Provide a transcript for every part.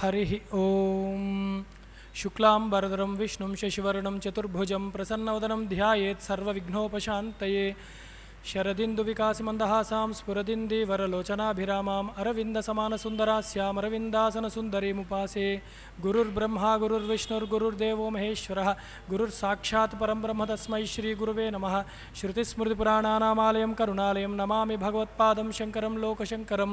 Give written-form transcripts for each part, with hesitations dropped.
हरि ओम शुक्लांबरधरं विष्णुं शशिवर्णं चतुर्भुजं प्रसन्नवदनं ध्यायेत् सर्वविघ्नोपशान्तये शरदिन्दुविकासिमन्दहासां स्फुरदिन्दीवरलोचनाभिरामाम् अरविन्दसमानसुन्दरास्याम् अरविन्दासनसुन्दरीमुपासे गुरुर्ब्रह्मा गुरुर्विष्णुर्गुरुर्देवो महेश्वरः गुरुर्साक्षात् परं ब्रह्म तस्मै श्रीगुरुवे नमः। श्रुतिस्मृतिपुराणानामालयं करुणालयं नमामि भगवत्पादं शङ्करं लोकशङ्करं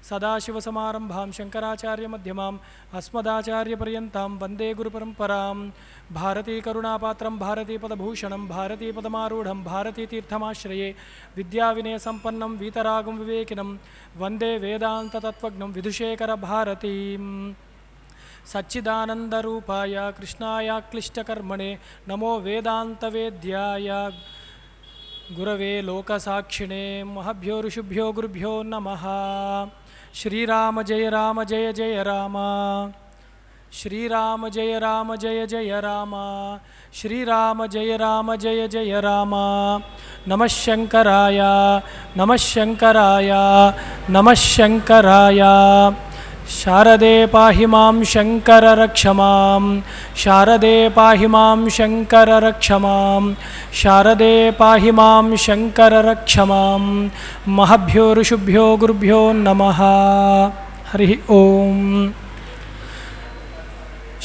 सदाशिवसमारम्भां शङ्कराचार्यमध्यमाम् अस्मदाचार्यपर्यन्तां वन्दे गुरुपरम्परां। भारतीकरुणापात्रं भारतीपदभूषणं भारतीपदमारूढं भारतीतीर्थमाश्रये विद्याविनयसम्पन्नं वीतरागं विवेकिनं वन्दे वेदान्ततत्त्वज्ञं विधुशेखरभारतीं। सच्चिदानन्दरूपाय कृष्णाय क्लिष्टकर्मणे नमो वेदान्तवेद्याय गुरवे लोकसाक्षिणे महभ्यो ऋषिभ्यो गुरुभ्यो नमः। श्रीराम जय जय राम श्रीराम जय जय राम श्रीराम जय जय राम। नमः शंकराय नमः शंकराय नमः शंकराय। शारदे पाहि मां शंकर रक्ष मां शारदे पाहि मां शंकर रक्ष मां शारदे पाहि मां शंकर रक्ष मां। महभ्यो ऋषिभ्यो गुरुभ्यो नमः। हरि ओम।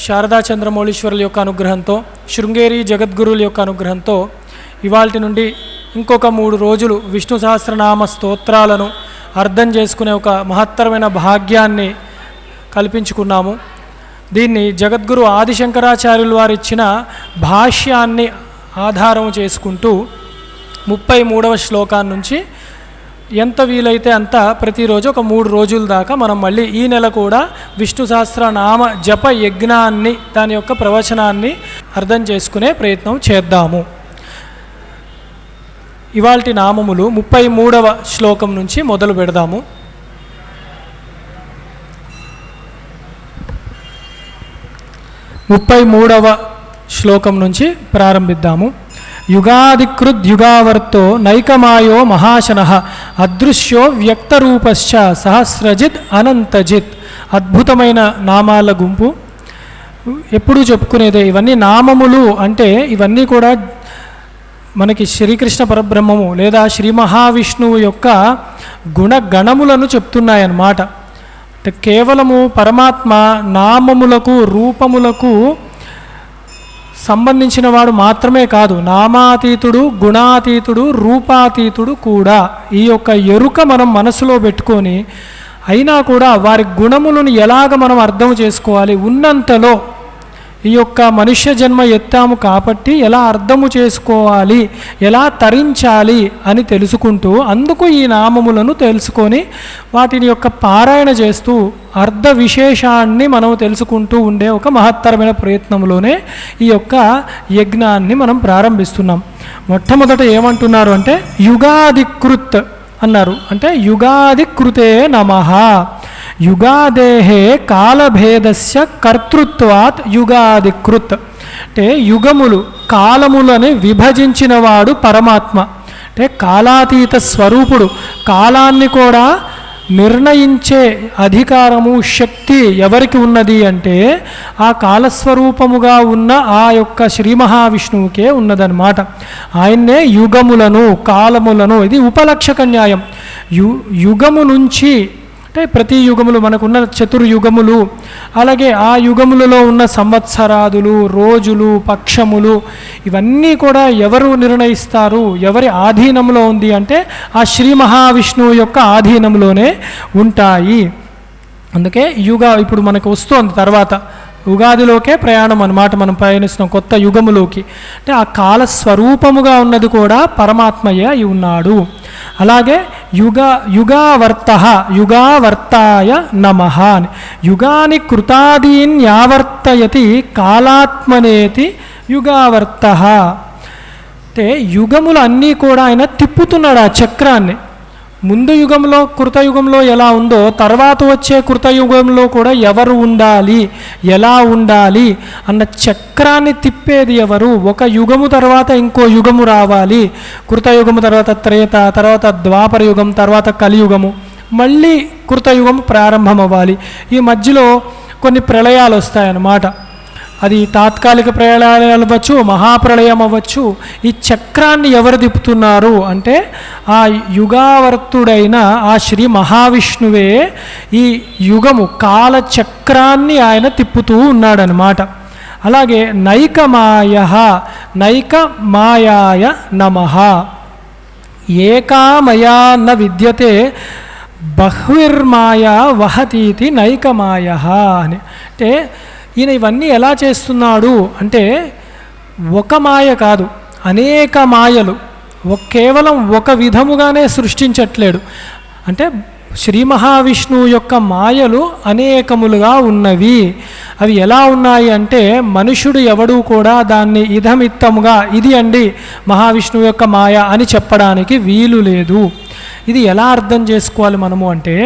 శారదా చంద్రమౌళీశ్వరుల యొక్క అనుగ్రహంతో శృంగేరి జగద్గురువుల యొక్క అనుగ్రహంతో ఇవాల్టి నుండి ఇంకొక 3 రోజులు విష్ణు సహస్రనామ స్తోత్రాలను అర్థం చేసుకునే ఒక మహత్తరమైన భాగ్యాన్ని కల్పించుకున్నాము. దీన్ని జగద్గురు ఆదిశంకరాచార్యులు వారు ఇచ్చిన భాష్యాన్ని ఆధారం చేసుకుంటూ 33వ శ్లోకాన్ని నుంచి ఎంత వీలైతే అంత ప్రతిరోజు ఒక 3 రోజుల దాకా మనం మళ్ళీ ఈ నెల కూడా విష్ణు సహస్రనామ జప యజ్ఞాన్ని దాని యొక్క ప్రవచనాన్ని అర్థం చేసుకునే ప్రయత్నం చేద్దాము. ఇవాల్టి నామములు 33వ శ్లోకం నుంచి మొదలు పెడదాము. ముప్పై శ్లోకం నుంచి ప్రారంభిద్దాము. యుగాదికృద్యుగావర్తో నైకమాయో మహాశనః అదృశ్యో వ్యక్తరూపశ్చ సహస్రజిత్ అనంతజిత్. అద్భుతమైన నామాల గుంపు. ఎప్పుడూ చెప్పుకునేదే ఇవన్నీ నామములు అంటే ఇవన్నీ కూడా మనకి శ్రీకృష్ణ పరబ్రహ్మము లేదా శ్రీ మహావిష్ణువు యొక్క గుణగణములను చెప్తున్నాయన్నమాట. అంటే కేవలము పరమాత్మ నామములకు రూపములకు సంబంధించిన వాడు మాత్రమే కాదు, నామాతీతుడు గుణాతీతుడు రూపాతీతుడు కూడా. ఈ యొక్క ఎరుక మనం మనసులో పెట్టుకొని అయినా కూడా వారి గుణములను ఎలాగ మనం అర్థం చేసుకోవాలి, ఉన్నంతలో ఈ యొక్క మనుష్య జన్మ ఎత్తాము కాబట్టి ఎలా అర్థము చేసుకోవాలి, ఎలా తరించాలి అని తెలుసుకుంటూ అందుకు ఈ నామములను తెలుసుకొని వాటిని యొక్క పారాయణ చేస్తూ అర్థ విశేషాన్ని మనం తెలుసుకుంటూ ఉండే ఒక మహత్తరమైన ప్రయత్నంలోనే ఈ యొక్క యజ్ఞాన్ని మనం ప్రారంభిస్తున్నాం. మొట్టమొదట ఏమంటున్నారు అంటే యుగాదికృత్ అన్నారు. అంటే యుగాదికృతే నమః. యుగాదేహే కాలభేదస్య కర్తృత్వాత్ యుగాదికృత్. అంటే యుగములు కాలములని విభజించినవాడు పరమాత్మ. అంటే కాలాతీత స్వరూపుడు. కాలాన్ని కూడా నిర్ణయించే అధికారము శక్తి ఎవరికి ఉన్నది అంటే ఆ కాలస్వరూపముగా ఉన్న ఆ యొక్క శ్రీ మహావిష్ణువుకే ఉన్నదన్నమాట. ఆయన్నే యుగములను కాలములను, ఇది ఉపలక్షక న్యాయం. యుగము నుంచి అంటే ప్రతి యుగములు మనకున్న చతుర్యుగములు, అలాగే ఆ యుగములలో ఉన్న సంవత్సరాదులు, రోజులు, పక్షములు ఇవన్నీ కూడా ఎవరు నిర్ణయిస్తారు, ఎవరి ఆధీనంలో ఉంది అంటే ఆ శ్రీ మహావిష్ణువు యొక్క ఆధీనంలోనే ఉంటాయి. అందుకే ఇప్పుడు మనకు వస్తుంది తర్వాత ఉగాదిలోకే ప్రయాణం అన్నమాట. మనం పయనిస్తున్నాం కొత్త యుగములోకి. అంటే ఆ కాలస్వరూపముగా ఉన్నది కూడా పరమాత్మయే అయి ఉన్నాడు. అలాగే యుగావర్తాయ నమః. యుగాని కృతాదీన్యావర్తయతి కాలాత్మనేతి యుగావర్తః. అంటే యుగములు అన్నీ కూడా ఆయన తిప్పుతున్నాడు ఆ చక్రాన్ని. ముందు యుగంలో కృతయుగంలో ఎలా ఉందో తర్వాత వచ్చే కృతయుగంలో కూడా ఎవరు ఉండాలి, ఎలా ఉండాలి అన్న చక్రాన్ని తిప్పేది ఎవరు. ఒక యుగము తర్వాత ఇంకో యుగము రావాలి. కృతయుగము తర్వాత త్రేత, తర్వాత ద్వాపర యుగం, తర్వాత కలియుగము, మళ్ళీ కృతయుగం ప్రారంభం అవ్వాలి. ఈ మధ్యలో కొన్ని ప్రళయాలు వస్తాయన్నమాట. అది తాత్కాలిక ప్రళయాలు అవ్వచ్చు, మహాప్రళయం అవ్వచ్చు. ఈ చక్రాన్ని ఎవరు తిప్పుతున్నారు అంటే ఆ యుగావర్తుడైన ఆ శ్రీ మహావిష్ణువే ఈ యుగము కాలచక్రాన్ని ఆయన తిప్పుతూ ఉన్నాడనమాట. అలాగే నైకమాయాయ నమః. ఏకామయా న విద్యతే బహ్విర్మాయా వహతీతి నైకమాయ అని. అంటే ఈయన ఇవన్నీ ఎలా చేస్తున్నాడు అంటే ఒక మాయ కాదు, అనేక మాయలు. కేవలం ఒక విధముగానే సృష్టించట్లేడు. అంటే శ్రీ మహావిష్ణువు యొక్క మాయలు అనేకములుగా ఉన్నవి. అవి ఎలా ఉన్నాయి అంటే మనుషుడు ఎవడూ కూడా దాన్ని ఇదమిత్తముగా ఇది అండి మహావిష్ణువు యొక్క మాయ అని చెప్పడానికి వీలు లేదు. ఇది ఎలా అర్థం చేసుకోవాలి మనము అంటే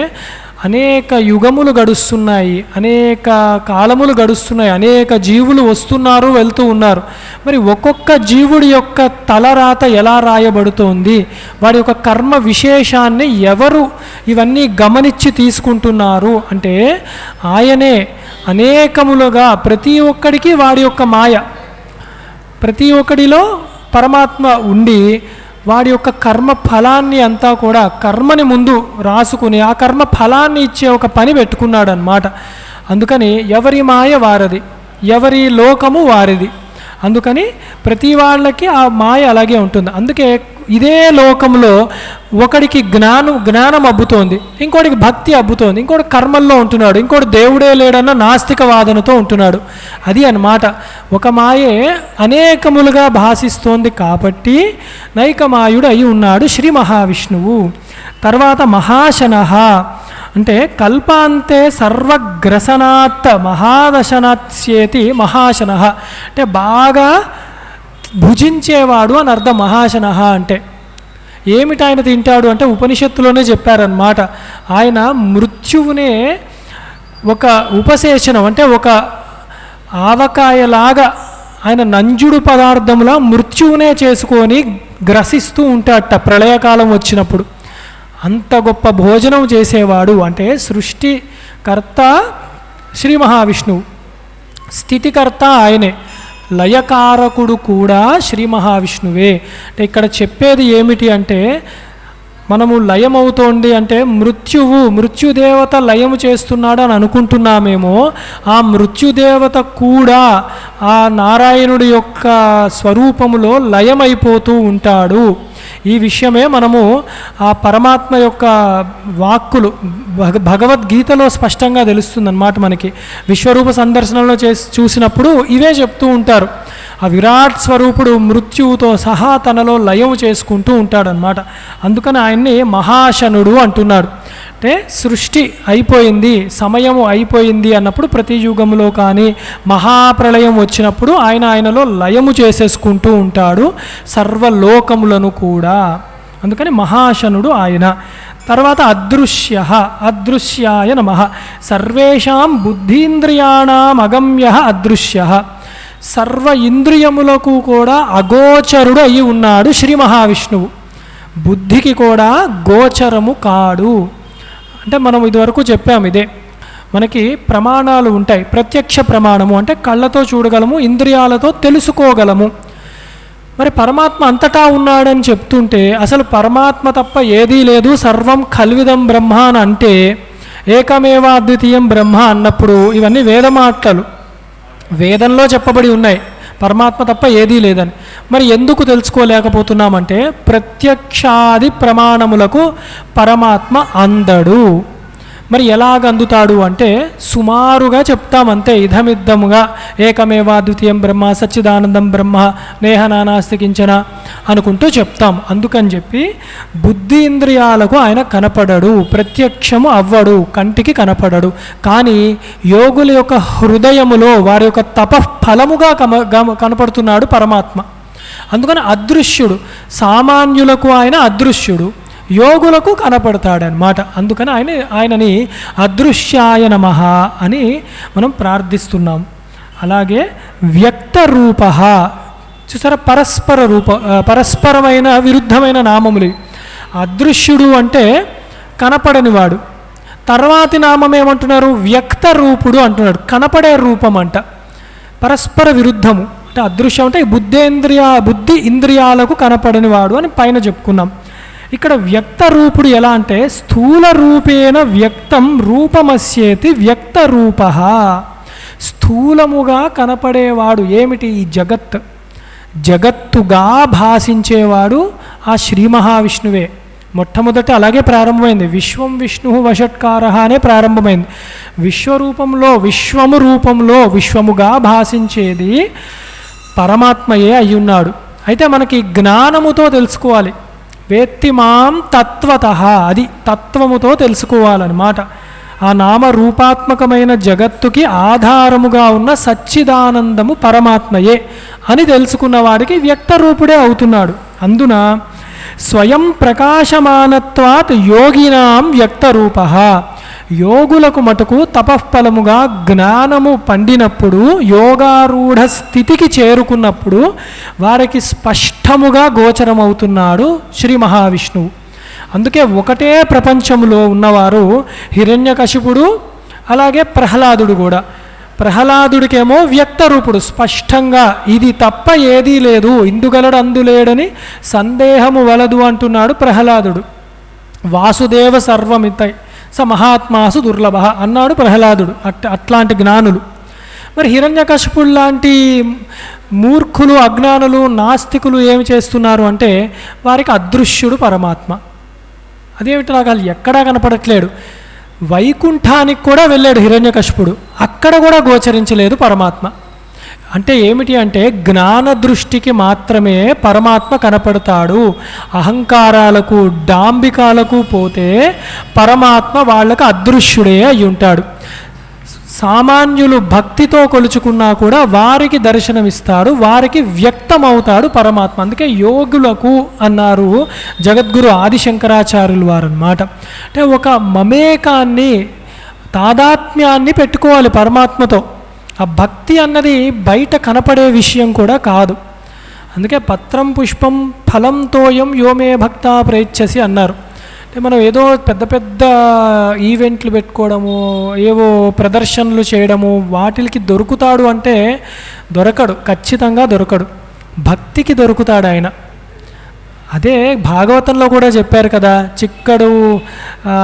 అనేక యుగములు గడుస్తున్నాయి, అనేక కాలములు గడుస్తున్నాయి, అనేక జీవులు వస్తున్నారు వెళ్తూ ఉన్నారు. మరి ఒక్కొక్క జీవుడి యొక్క తలరాత ఎలా రాయబడుతోంది, వాడి యొక్క కర్మ విశేషాన్ని ఎవరు ఇవన్నీ గమనించి తీసుకుంటున్నారు అంటే ఆయనే. అనేకములుగా ప్రతి ఒక్కడికి వాడి యొక్క మాయ, ప్రతి ఒక్కడిలో పరమాత్మ ఉండి వాడి యొక్క కర్మ ఫలాన్ని అంతా కూడా కర్మని ముందు రాసుకుని ఆ కర్మ ఫలాన్ని ఇచ్చే ఒక పని పెట్టుకున్నాడు అన్నమాట. అందుకని ఎవరి మాయ వారిది, ఎవరి లోకము వారిది. అందుకని ప్రతి వాళ్ళకి ఆ మాయ అలాగే ఉంటుంది. అందుకే ఇదే లోకంలో ఒకడికి జ్ఞానం అబ్బుతోంది, ఇంకోటికి భక్తి అబ్బుతోంది, ఇంకోటి కర్మల్లో ఉంటున్నాడు, ఇంకోటి దేవుడే లేడన్న నాస్తిక వాదనతో ఉంటున్నాడు. అది అన్నమాట. ఒక మాయే అనేకములుగా భాషిస్తోంది కాబట్టి నైకమాయుడు అయి ఉన్నాడు శ్రీ మహావిష్ణువు. తర్వాత మహాశనః అంటే కల్పాంతే సర్వగ్రసనాత్ మహాదశనాత్స్యేతి మహాశనః. అంటే బాగా భుజించేవాడు అని అర్థం. మహాశనః అంటే ఏమిటి ఆయన తింటాడు అంటే ఉపనిషత్తులోనే చెప్పారన్నమాట. ఆయన మృత్యువునే ఒక ఉపశేషణం అంటే ఒక ఆవకాయలాగా ఆయన నంజుడు పదార్థంలా మృత్యువునే చేసుకొని గ్రసిస్తూ ఉంటాడట ప్రళయకాలం వచ్చినప్పుడు. అంత గొప్ప భోజనం చేసేవాడు. అంటే సృష్టికర్త శ్రీ మహావిష్ణువు, స్థితికర్త ఆయనే, లయకారకుడు కూడా శ్రీ మహావిష్ణువే. అంటే ఇక్కడ చెప్పేది ఏమిటి అంటే మనము లయమవుతోంది అంటే మృత్యుదేవత లయము చేస్తున్నాడు అని అనుకుంటున్నామేమో. ఆ మృత్యుదేవత కూడా ఆ నారాయణుడి యొక్క స్వరూపములో లయమైపోతూ ఉంటాడు. ఈ విషయమే మనము ఆ పరమాత్మ యొక్క వాక్కులు భగవద్గీతలో స్పష్టంగా తెలుస్తుందన్నమాట. మనకి విశ్వరూప సందర్శనంలో చూసినప్పుడు ఇవే చెప్తూ ఉంటారు. ఆ విరాట్ స్వరూపుడు మృత్యువుతో సహా తనలో లయం చేసుకుంటూ ఉంటాడనమాట. అందుకని ఆయన్ని మహాశనుడు అంటున్నాడు. అంటే సృష్టి అయిపోయింది, సమయము అయిపోయింది అన్నప్పుడు ప్రతి యుగంలో కానీ మహాప్రళయం వచ్చినప్పుడు ఆయనలో లయము చేసేసుకుంటూ ఉంటాడు సర్వలోకములను కూడా. అందుకని మహాశనుడు ఆయన. తర్వాత అదృశ్యాయ నమః. సర్వేషాం బుద్ధీంద్రియాణం అగమ్య అదృశ్య. సర్వ ఇంద్రియములకు కూడా అగోచరుడు అయి ఉన్నాడు శ్రీ మహావిష్ణువు. బుద్ధికి కూడా గోచరము కాడు. అంటే మనం ఇదివరకు చెప్పాము ఇదే. మనకి ప్రమాణాలు ఉంటాయి. ప్రత్యక్ష ప్రమాణము అంటే కళ్ళతో చూడగలము, ఇంద్రియాలతో తెలుసుకోగలము. మరి పరమాత్మ అంతటా ఉన్నాడని చెప్తుంటే అసలు పరమాత్మ తప్ప ఏదీ లేదు, సర్వం కల్విదం బ్రహ్మ అని అంటే ఏకమేవా అద్వితీయం బ్రహ్మ అన్నప్పుడు ఇవన్నీ వేదమాటలు, వేదంలో చెప్పబడి ఉన్నాయి పరమాత్మ తప్ప ఏదీ లేదని. మరి ఎందుకు తెలుసుకోలేకపోతున్నామంటే ప్రత్యక్షాది ప్రమాణములకు పరమాత్మ అందడు. మరి ఎలాగ అందుతాడు అంటే సుమారుగా చెప్తామంతే. ఇదమిద్దముగా ఏకమేవా ద్వితీయం బ్రహ్మ సచ్చిదానందం బ్రహ్మ నేహ నానాస్తి కించన అనుకుంటూ చెప్తాం. అందుకని చెప్పి బుద్ధి ఇంద్రియాలకు ఆయన కనపడడు, ప్రత్యక్షము అవ్వడు, కంటికి కనపడడు. కానీ యోగుల యొక్క హృదయములో వారి యొక్క తపఫలముగా కనపడుతున్నాడు పరమాత్మ. అందుకని అదృశ్యుడు. సామాన్యులకు ఆయన అదృశ్యుడు, యోగులకు కనపడతాడనమాట. అందుకని ఆయనని అదృశ్యాయ నమః అని మనం ప్రార్థిస్తున్నాం. అలాగే వ్యక్త రూప చూసారా, పరస్పరమైన విరుద్ధమైన నామములు. అదృశ్యుడు అంటే కనపడనివాడు, తర్వాతి నామం ఏమంటున్నారు? వ్యక్త రూపుడు అంటున్నాడు. కనపడే రూపం అంట. పరస్పర విరుద్ధము అంటే అదృశ్యం అంటే బుద్ధి ఇంద్రియాలకు కనపడని వాడు అని పైన చెప్పుకున్నాం. ఇక్కడ వ్యక్త రూపుడు ఎలా అంటే స్థూల రూపేణ వ్యక్తం రూపమస్యేతి వ్యక్త రూప. స్థూలముగా కనపడేవాడు ఏమిటి? ఈ జగత్తుగా భాషించేవాడు ఆ శ్రీ మహావిష్ణువే. మొట్టమొదట అలాగే ప్రారంభమైంది. విశ్వం విష్ణు వషట్కార అనే ప్రారంభమైంది. విశ్వము రూపంలో విశ్వముగా భాషించేది పరమాత్మయే అయ్యున్నాడు. అయితే మనకి జ్ఞానముతో తెలుసుకోవాలి. వేత్తి మాం తత్వతః, అది తత్వముతో తెలుసుకోవాలన్నమాట. ఆ నామ రూపాత్మకమైన జగత్తుకి ఆధారముగా ఉన్న సచ్చిదానందము పరమాత్మయే అని తెలుసుకున్న వాడికి వ్యక్త రూపుడే అవుతున్నాడు. అందున స్వయం ప్రకాశమానత్వాత్ యోగినాం వ్యక్త రూప. యోగులకు మటుకు తపఃఫలముగా జ్ఞానము పండినప్పుడు, యోగారూఢ స్థితికి చేరుకున్నప్పుడు వారికి స్పష్టముగా గోచరమవుతున్నాడు శ్రీ మహావిష్ణువు. అందుకే ఒకటే ప్రపంచంలో ఉన్నవారు హిరణ్యకశిపుడు, అలాగే ప్రహ్లాదుడు కూడా. ప్రహ్లాదుడికేమో వ్యక్త రూపుడు, స్పష్టంగా ఇది తప్ప ఏదీ లేదు, ఇందుగలడు అందులేడని సందేహము వలదు అంటున్నాడు ప్రహ్లాదుడు. వాసుదేవ సర్వమితై స మహాత్మాసు దుర్లభ అన్నాడు ప్రహ్లాదుడు. అట్లాంటి జ్ఞానులు. మరి హిరణ్యకశిపుడు లాంటి మూర్ఖులు, అజ్ఞానులు, నాస్తికులు ఏమి చేస్తున్నారు అంటే వారికి అదృశ్యుడు పరమాత్మ. అదేమిటి? నాకు అది ఎక్కడా కనపడట్లేడు. వైకుంఠానికి కూడా వెళ్ళాడు హిరణ్యకశిపుడు, అక్కడ కూడా గోచరించలేదు పరమాత్మ. అంటే ఏమిటి అంటే జ్ఞాన దృష్టికి మాత్రమే పరమాత్మ కనపడతాడు. అహంకారాలకు, డాంబికాలకు పోతే పరమాత్మ వాళ్ళకు అదృశ్యుడే అయి ఉంటాడు. సామాన్యులు భక్తితో కొలుచుకున్నా కూడా వారికి దర్శనమిస్తాడు, వారికి వ్యక్తమవుతాడు పరమాత్మ. అందుకే యోగులకు అన్నారు జగద్గురు ఆదిశంకరాచార్యులు వారు అన్నమాట. అంటే ఒక మమేకాన్ని, తాదాత్మ్యాన్ని పెట్టుకోవాలి పరమాత్మతో. ఆ భక్తి అన్నది బయట కనపడే విషయం కూడా కాదు. అందుకే పత్రం పుష్పం ఫలం తోయం యోమే భక్త ప్రేచ్ఛసి అన్నారు. అంటే మనం ఏదో పెద్ద పెద్ద ఈవెంట్లు పెట్టుకోవడము, ఏవో ప్రదర్శనలు చేయడము, వాటికి దొరుకుతాడు అంటే దొరకడు, ఖచ్చితంగా దొరకడు. భక్తికి దొరుకుతాడు ఆయన. అదే భాగవతంలో కూడా చెప్పారు కదా, చిక్కడు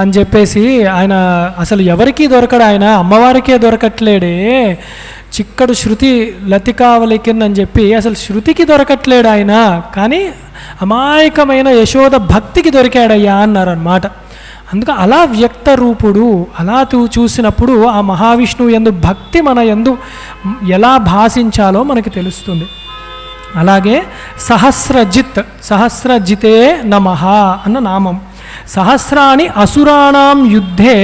అని చెప్పేసి. ఆయన అసలు ఎవరికీ దొరకడు, ఆయన అమ్మవారికే దొరకట్లేడే. చిక్కడు శృతి లతికావలికిన్ అని చెప్పి అసలు శృతికి దొరకట్లేడు ఆయన, కానీ అమాయకమైన యశోద భక్తికి దొరికాడయ్యా అన్నారన్నమాట. అందుకే అలా వ్యక్త రూపుడు, అలా చూసినప్పుడు ఆ మహావిష్ణువు యందు భక్తి మన యందు ఎలా భాషించాలో మనకి తెలుస్తుంది. అలాగే సహస్రజితే నమః అన్న నామం. సహస్రాణి అసురాణం యుద్ధే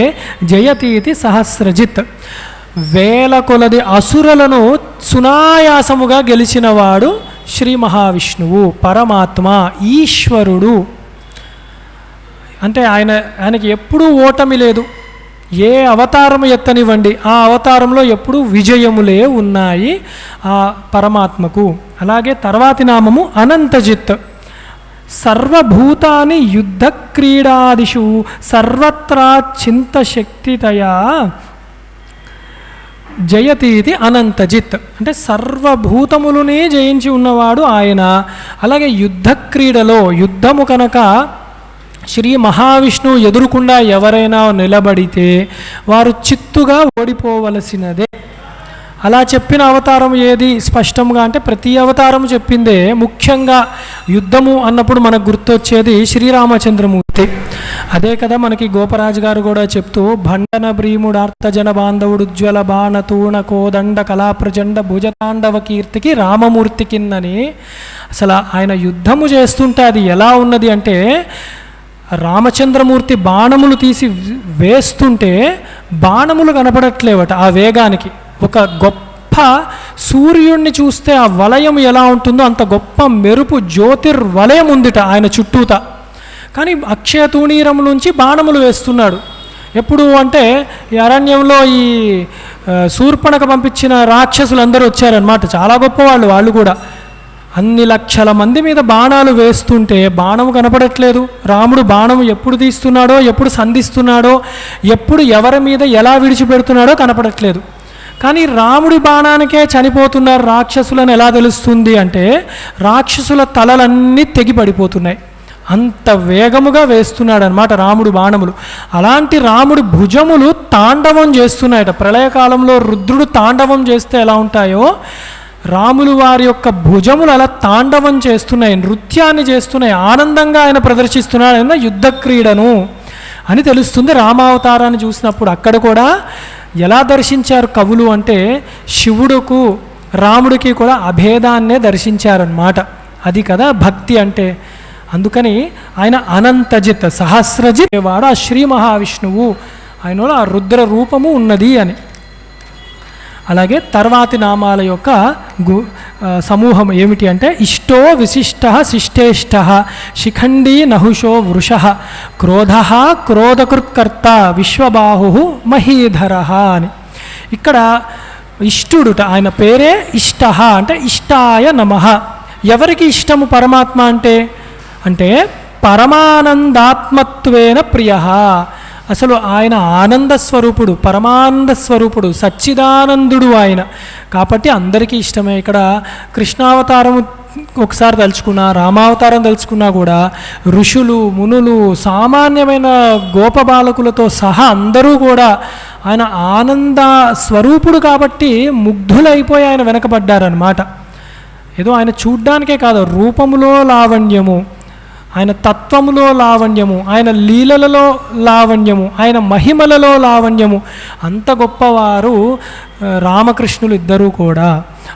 జయతీతి సహస్రజిత్. వేల కొలది అసురులను సునాయాసముగా గెలిచినవాడు శ్రీ మహావిష్ణువు, పరమాత్మ, ఈశ్వరుడు. అంటే ఆయనకి ఎప్పుడూ ఓటమి లేదు. ఏ అవతారము ఎత్తనివ్వండి, ఆ అవతారంలో ఎప్పుడూ విజయములే ఉన్నాయి ఆ పరమాత్మకు. అలాగే తర్వాతి నామము అనంతజిత్. సర్వభూతాని యుద్ధ క్రీడాదిషు సర్వత్రా చింతశక్తితయా జయతీతి అనంతజిత్. అంటే సర్వభూతములునే జయించి ఉన్నవాడు ఆయన. అలాగే యుద్ధ క్రీడలో యుద్ధము కనుక శ్రీ మహావిష్ణువు ఎదురుకుండా ఎవరైనా నిలబడితే వారు చిత్తుగా ఓడిపోవలసినదే. అలా చెప్పిన అవతారం ఏది స్పష్టంగా అంటే ప్రతి అవతారం చెప్పిందే. ముఖ్యంగా యుద్ధము అన్నప్పుడు మనకు గుర్తొచ్చేది శ్రీరామచంద్రమూర్తి. అదే కదా మనకి గోపరాజు గారు కూడా చెప్తూ భండన భ్రీముడార్తజన బాంధవుడు ఉజ్వల బాణ తూణ కోదండ కళాప్రచండ భుజతాండవ కీర్తికి రామమూర్తి కిందని. అసలు ఆయన యుద్ధము చేస్తుంటే అది ఎలా ఉన్నది అంటే రామచంద్రమూర్తి బాణములు తీసి వేస్తుంటే బాణములు కనపడట్లేవట ఆ వేగానికి. ఒక గొప్ప సూర్యుడిని చూస్తే ఆ వలయం ఎలా ఉంటుందో అంత గొప్ప మెరుపు జ్యోతిర్వలయం ఉందిట ఆయన చుట్టూత. కానీ అక్షయ తూణీరం నుంచి బాణములు వేస్తున్నాడు. ఎప్పుడు అంటే ఈ అరణ్యంలో ఈ శూర్పణక పంపించిన రాక్షసులు అందరూ వచ్చారనమాట. చాలా గొప్పవాళ్ళు వాళ్ళు కూడా. అన్ని లక్షల మంది మీద బాణాలు వేస్తుంటే బాణము కనపడట్లేదు. రాముడు బాణము ఎప్పుడు తీస్తున్నాడో, ఎప్పుడు సంధిస్తున్నాడో, ఎప్పుడు ఎవరి మీద ఎలా విడిచిపెడుతున్నాడో కనపడట్లేదు. కానీ రాముడి బాణానికే చనిపోతున్నారు రాక్షసులను ఎలా తెలుస్తుంది అంటే, రాక్షసుల తలలన్నీ తెగి పడిపోతున్నాయి. అంత వేగముగా వేస్తున్నాడు అనమాట రాముడు బాణములు. అలాంటి రాముడి భుజములు తాండవం చేస్తున్నాయట. ప్రళయకాలంలో రుద్రుడు తాండవం చేస్తే ఎలా ఉంటాయో, రాములు వారి యొక్క భుజములు అలా తాండవం చేస్తున్నాయి, నృత్యాన్ని చేస్తున్నాయి, ఆనందంగా ఆయన ప్రదర్శిస్తున్నాడు అన్న యుద్ధ క్రీడను అని తెలుస్తుంది రామావతారాన్ని చూసినప్పుడు. అక్కడ కూడా ఎలా దర్శించారు కవులు అంటే, శివుడుకు రాముడికి కూడా అభేదాన్నే దర్శించారన్నమాట. అది కదా భక్తి అంటే. అందుకని ఆయన అనంతజిత్, సహస్రజిత్ వాడు ఆ శ్రీ మహావిష్ణువు, ఆయనలో ఆ రుద్ర రూపము ఉన్నది అని. అలాగే తర్వాతి నామాల యొక్క సమూహం ఏమిటి అంటే, ఇష్టో విశిష్ట శిష్టేష్ట శిఖండీ నహుషో వృష క్రోధ క్రోధకృత్కర్త విశ్వబాహు మహీధర అని. ఇక్కడ ఇష్టుడుట, ఆయన పేరే ఇష్ట అంటే ఇష్టాయ నమః. ఎవరికి ఇష్టము పరమాత్మ అంటే, పరమానందాత్మత్వేన ప్రియ. అసలు ఆయన ఆనంద స్వరూపుడు, పరమానంద స్వరూపుడు, సచ్చిదానందుడు ఆయన. కాబట్టి అందరికీ ఇష్టమే. ఇక్కడ కృష్ణావతారం ఒకసారి తలుచుకున్నా, రామావతారం తలుచుకున్నా కూడా ఋషులు, మునులు, సామాన్యమైన గోపబాలకులతో సహా అందరూ కూడా ఆయన ఆనంద స్వరూపుడు కాబట్టి ముగ్ధులైపోయి ఆయన వెనకబడ్డారనమాట. ఏదో ఆయన చూడ్డానికే కాదు, రూపములో లావణ్యము, ఆయన తత్వములో లావణ్యము, ఆయన లీలలలో లావణ్యము, ఆయన మహిమలలో లావణ్యము, అంత గొప్పవారు రామకృష్ణులు ఇద్దరూ కూడా.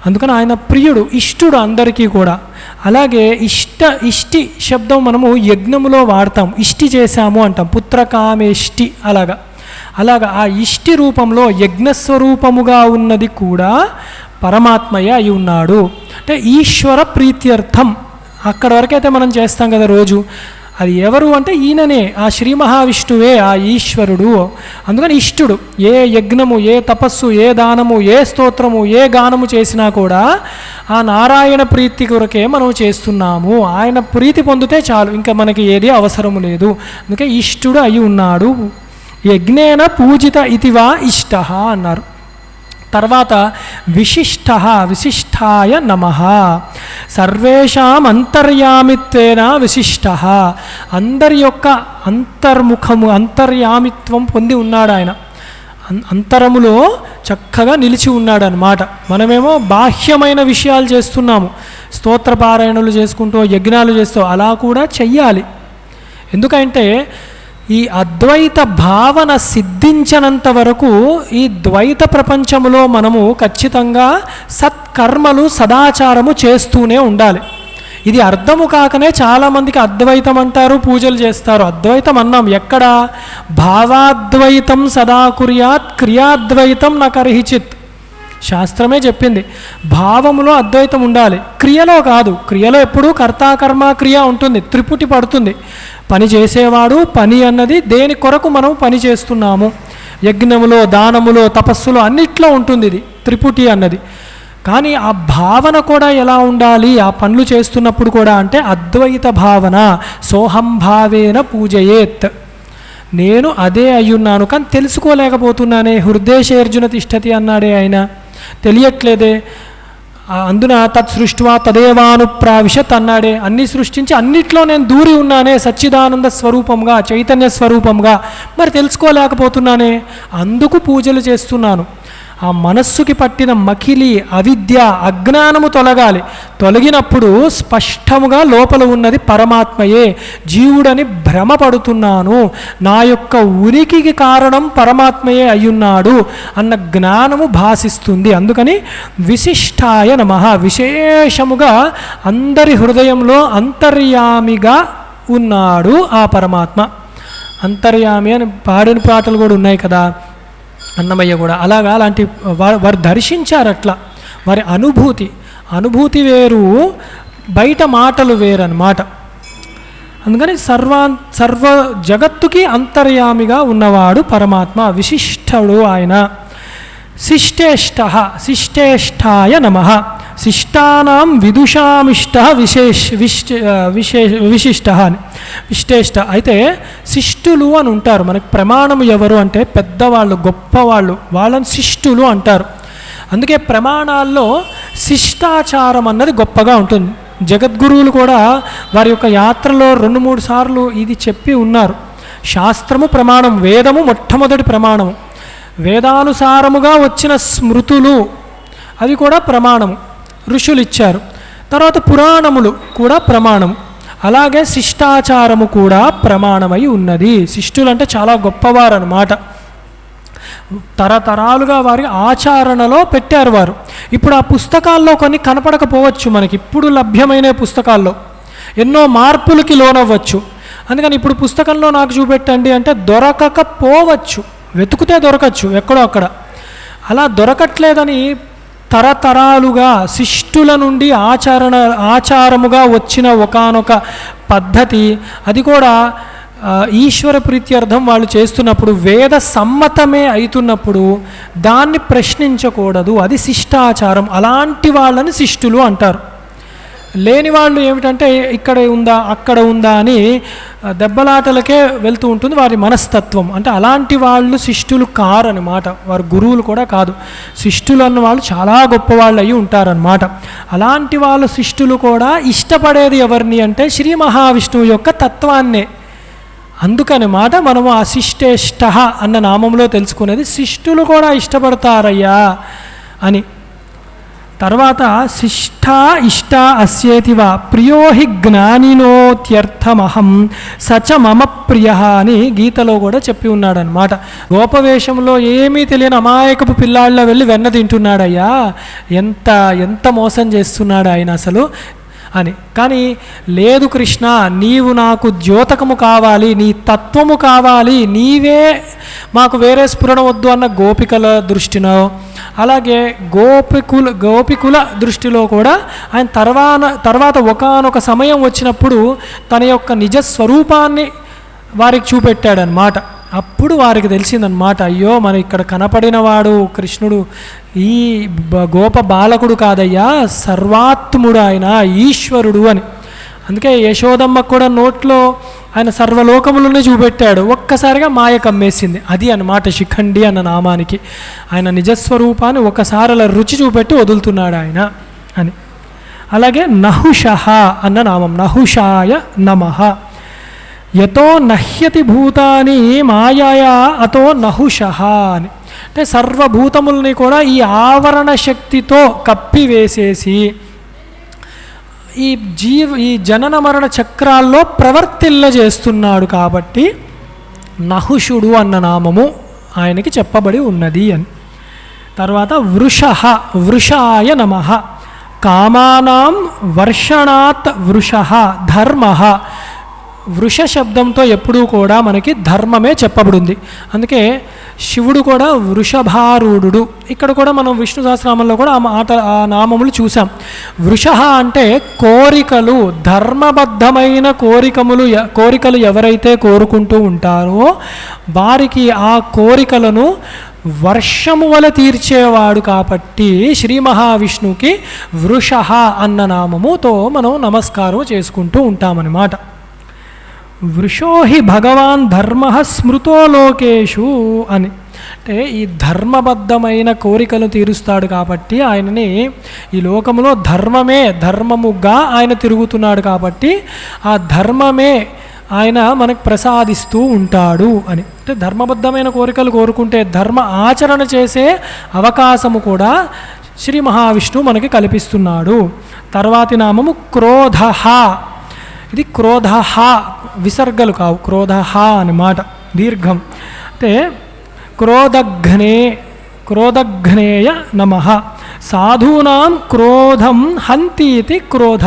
అందుకని ఆయన ప్రియుడు, ఇష్టుడు అందరికీ కూడా. అలాగే ఇష్టి శబ్దం మనము యజ్ఞములో వాడతాం, ఇష్టి చేశాము అంటాం, పుత్రకామేష్టి. అలాగా ఆ ఇష్టి రూపంలో యజ్ఞస్వరూపముగా ఉన్నది కూడా పరమాత్మయే అయి ఉన్నాడు. అంటే ఈశ్వర ప్రీత్యర్థం అక్కడ వరకైతే మనం చేస్తాం కదా రోజు. అది ఎవరు అంటే ఈయననే, ఆ శ్రీ మహావిష్ణువే ఆ ఈశ్వరుడు. అందుకని ఇష్టుడు. ఏ యజ్ఞము, ఏ తపస్సు, ఏ దానము, ఏ స్తోత్రము, ఏ గానము చేసినా కూడా ఆ నారాయణ ప్రీతి కొరకే మనం చేస్తున్నాము. ఆయన ప్రీతి పొందితే చాలు, ఇంకా మనకి ఏది అవసరము లేదు. అందుకే ఇష్టుడు అయి ఉన్నాడు. యజ్ఞేన పూజిత ఇతివా ఇష్ట అన్నారు. తర్వాత విశిష్టాయ నమః. సర్వేషాం అంతర్యామిత్వేన విశిష్ట. అందరి యొక్క అంతర్ముఖము, అంతర్యామిత్వం పొంది ఉన్నాడు ఆయన. అంతరములో చక్కగా నిలిచి ఉన్నాడు అన్నమాట. మనమేమో బాహ్యమైన విషయాలు చేస్తున్నాము, స్తోత్రపారాయణలు చేసుకుంటూ, యజ్ఞాలు చేస్తూ, అలా కూడా చెయ్యాలి. ఎందుకంటే ఈ అద్వైత భావన సిద్ధించనంత వరకు ఈ ద్వైత ప్రపంచంలో మనము ఖచ్చితంగా సత్కర్మలు, సదాచారము చేస్తూనే ఉండాలి. ఇది అర్థము కాకనే చాలామందికి అద్వైతం అంటారు, పూజలు చేస్తారు. అద్వైతం అన్నాం ఎక్కడ? భావాద్వైతం సదా కుర్యాత్ క్రియాద్వైతం న కర్హిచిత్. శాస్త్రమే చెప్పింది. భావములో అద్వైతం ఉండాలి, క్రియలో కాదు. క్రియలో ఎప్పుడూ కర్తాకర్మ క్రియ ఉంటుంది, త్రిపుటి పడుతుంది. పని చేసేవాడు, పని అన్నది దేని కొరకు మనం పని చేస్తున్నాము, యజ్ఞములో, దానములో, తపస్సులో అన్నిట్లో ఉంటుంది ఇది త్రిపుటి అన్నది. కానీ ఆ భావన కూడా ఎలా ఉండాలి ఆ పనులు చేస్తున్నప్పుడు కూడా అంటే అద్వైత భావన. సోహంభావేన పూజయేత్. నేను అదే అయ్యున్నాను కానీ తెలుసుకోలేకపోతున్నానే. హృదయేర్జున తిష్టతి అన్నాడే ఆయన, తెలియట్లేదే. అందున తత్ సృష్టివా తదేవానుప్రావిశత్ అన్నాడే. అన్నీ సృష్టించి అన్నిట్లో నేను దూరి ఉన్నానే సచ్చిదానంద స్వరూపంగా, చైతన్య స్వరూపంగా. మరి తెలుసుకోలేకపోతున్నానే, అందుకు పూజలు చేస్తున్నాను. ఆ మనస్సుకి పట్టిన మకిలి, అవిద్య, అజ్ఞానము తొలగాలి. తొలగినప్పుడు స్పష్టముగా లోపల ఉన్నది పరమాత్మయే. జీవుడని భ్రమపడుతున్నాను, నా యొక్క ఉనికికి కారణం పరమాత్మయే అయ్యున్నాడు అన్న జ్ఞానము భాసిస్తుంది. అందుకని విశిష్టాయ నమః. విశేషముగా అందరి హృదయంలో అంతర్యామిగా ఉన్నాడు ఆ పరమాత్మ. అంతర్యామి అని పాడిన పాటలు కూడా ఉన్నాయి కదా, అన్నమయ్య కూడా. అలాంటి వారు దర్శించారు. అట్లా వారి అనుభూతి వేరు, బయట మాటలు వేరన్నమాట. అందుకని సర్వ జగత్తుకి అంతర్యామిగా ఉన్నవాడు పరమాత్మ, విశిష్టుడు ఆయన. శిష్టేష్టాయ నమః. శిష్టానాం విదుషామిష్ట విశిష్ట అని విశిష్ట. అయితే శిష్టులు అని ఉంటారు. మనకి ప్రమాణం ఎవరు అంటే పెద్దవాళ్ళు, గొప్పవాళ్ళు, వాళ్ళని శిష్టులు అంటారు. అందుకే ప్రమాణాల్లో శిష్టాచారం అన్నది గొప్పగా ఉంటుంది. జగద్గురువులు కూడా వారి యొక్క యాత్రలో 2-3 సార్లు ఇది చెప్పి ఉన్నారు. శాస్త్రము ప్రమాణం, వేదము మొట్టమొదటి ప్రమాణము, వేదానుసారముగా వచ్చిన స్మృతులు అవి కూడా ప్రమాణము, ఋషులు ఇచ్చారు. తర్వాత పురాణములు కూడా ప్రమాణము, అలాగే శిష్టాచారము కూడా ప్రమాణమై ఉన్నది. శిష్టులు అంటే చాలా గొప్పవారు అన్నమాట. తరతరాలుగా వారి ఆచరణలో పెట్టారు వారు. ఇప్పుడు ఆ పుస్తకాల్లో కొన్ని కనపడకపోవచ్చు, మనకి ఇప్పుడు లభ్యమైన పుస్తకాల్లో ఎన్నో మార్పులకి లోనవ్వచ్చు. అందుకని ఇప్పుడు పుస్తకంలో నాకు చూపెట్టండి అంటే దొరకకపోవచ్చు, వెతుకుతే దొరకచ్చు ఎక్కడో అక్కడ. అలా దొరకట్లేదని తరతరాలుగా శిష్టుల నుండి ఆచారముగా వచ్చిన ఒకానొక పద్ధతి, అది కూడా ఈశ్వర ప్రీత్యర్థం వాళ్ళు చేస్తున్నప్పుడు, వేద సమ్మతమే అవుతున్నప్పుడు దాన్ని ప్రశ్నించకూడదు. అది శిష్టాచారం. అలాంటి వాళ్ళని శిష్టులు అంటారు. లేని వాళ్ళు ఏమిటంటే ఇక్కడ ఉందా అక్కడ ఉందా అని దెబ్బలాటలకే వెళ్తూ ఉంటుంది వారి మనస్తత్వం. అంటే అలాంటి వాళ్ళు శిష్టులు కారనమాట, వారు గురువులు కూడా కాదు. శిష్టులు అన్న వాళ్ళు చాలా గొప్పవాళ్ళు అయి ఉంటారనమాట. అలాంటి వాళ్ళు శిష్టులు కూడా ఇష్టపడేది ఎవరిని అంటే శ్రీ మహావిష్ణువు యొక్క తత్వాన్నే. అందుకనమాట మనము ఆ శిష్టేష్ట అన్న నామంలో తెలుసుకునేది శిష్టులు కూడా ఇష్టపడతారయ్యా అని. తర్వాత శిష్ట ఇష్ట అస్యేతివా ప్రియో హి జ్ఞానినోత్యర్థమహం సచ మమ ప్రియ అని గీతలో కూడా చెప్పి ఉన్నాడనమాట. గోపవేషంలో ఏమీ తెలియని అమాయకపు పిల్లాళ్ళ వెళ్ళి వెన్న తింటున్నాడయ్యా, ఎంత ఎంత మోసం చేస్తున్నాడు ఆయన అసలు అని. కానీ లేదు కృష్ణ, నీవు నాకు ద్యోతకము కావాలి, నీ తత్వము కావాలి, నీవే మాకు వేరే స్ఫురణ వద్దు అన్న గోపికల దృష్టిలో, అలాగే గోపికుల దృష్టిలో కూడా ఆయన తర్వాత ఒకానొక సమయం వచ్చినప్పుడు తన యొక్క నిజస్వరూపాన్ని వారికి చూపెట్టాడనమాట. అప్పుడు వారికి తెలిసిందనమాట, అయ్యో మన ఇక్కడ కనపడినవాడు కృష్ణుడు ఈ గోప బాలకుడు కాదయ్యా, సర్వాత్ముడు ఆయన, ఈశ్వరుడు అని. అందుకే యశోదమ్మకు కూడా నోట్లో ఆయన సర్వలోకములని చూపెట్టాడు. ఒక్కసారిగా మాయ కమ్మేసింది. అది అన్నమాట శిఖండి అన్న నామానికి. ఆయన నిజస్వరూపాన్ని ఒకసారి అలా రుచి చూపెట్టి వదులుతున్నాడు ఆయన అని. అలాగే నహుషః అన్న నామం, నహుషాయ నమః. యతో నహ్యతి భూతాని మాయా అతో నహుషః అని. అంటే సర్వభూతముల్ని కూడా ఈ ఆవరణ శక్తితో కప్పివేసేసి ఈ జనన మరణ చక్రాల్లో ప్రవర్తిల్లజేస్తున్నాడు కాబట్టి నహుషుడు అన్న నామము ఆయనకి చెప్పబడి ఉన్నది అని. తర్వాత వృషః, వృషాయ నమః. కామానాం వర్షణాత్ వృషః ధర్మః. వృష శబ్దంతో ఎప్పుడూ కూడా మనకి ధర్మమే చెప్పబడింది. అందుకే శివుడు కూడా వృషభారూఢుడు. ఇక్కడ కూడా మనం విష్ణు సహస్రనామంలో కూడా ఆ నామములు చూసాం. వృష అంటే కోరికలు, ధర్మబద్ధమైన కోరికలు ఎవరైతే కోరుకుంటూ ఉంటారో వారికి ఆ కోరికలను వర్షము వల తీర్చేవాడు కాబట్టి శ్రీ మహావిష్ణువుకి వృష అన్న నామముతో మనం నమస్కారం చేసుకుంటూ ఉంటామన్నమాట. వృషోహి భగవాన్ ధర్మ స్మృతో లోకేషు అని. అంటే ఈ ధర్మబద్ధమైన కోరికలు తీరుస్తాడు కాబట్టి ఆయనని ఈ లోకంలో ధర్మముగా ఆయన తిరుగుతున్నాడు కాబట్టి ఆ ధర్మమే ఆయన మనకు ప్రసాదిస్తూ ఉంటాడు అని. అంటే ధర్మబద్ధమైన కోరికలు కోరుకుంటే ధర్మ ఆచరణ చేసే అవకాశము కూడా శ్రీ మహావిష్ణువు మనకి కల్పిస్తున్నాడు. తర్వాతి నామము క్రోధ. ఇది క్రోధ, విసర్గలు కావు, క్రోధ అన్నమాట, దీర్ఘం. అంటే క్రోధఘ్నేయ నమః. సాధూనాం క్రోధం హంతీతి క్రోధ.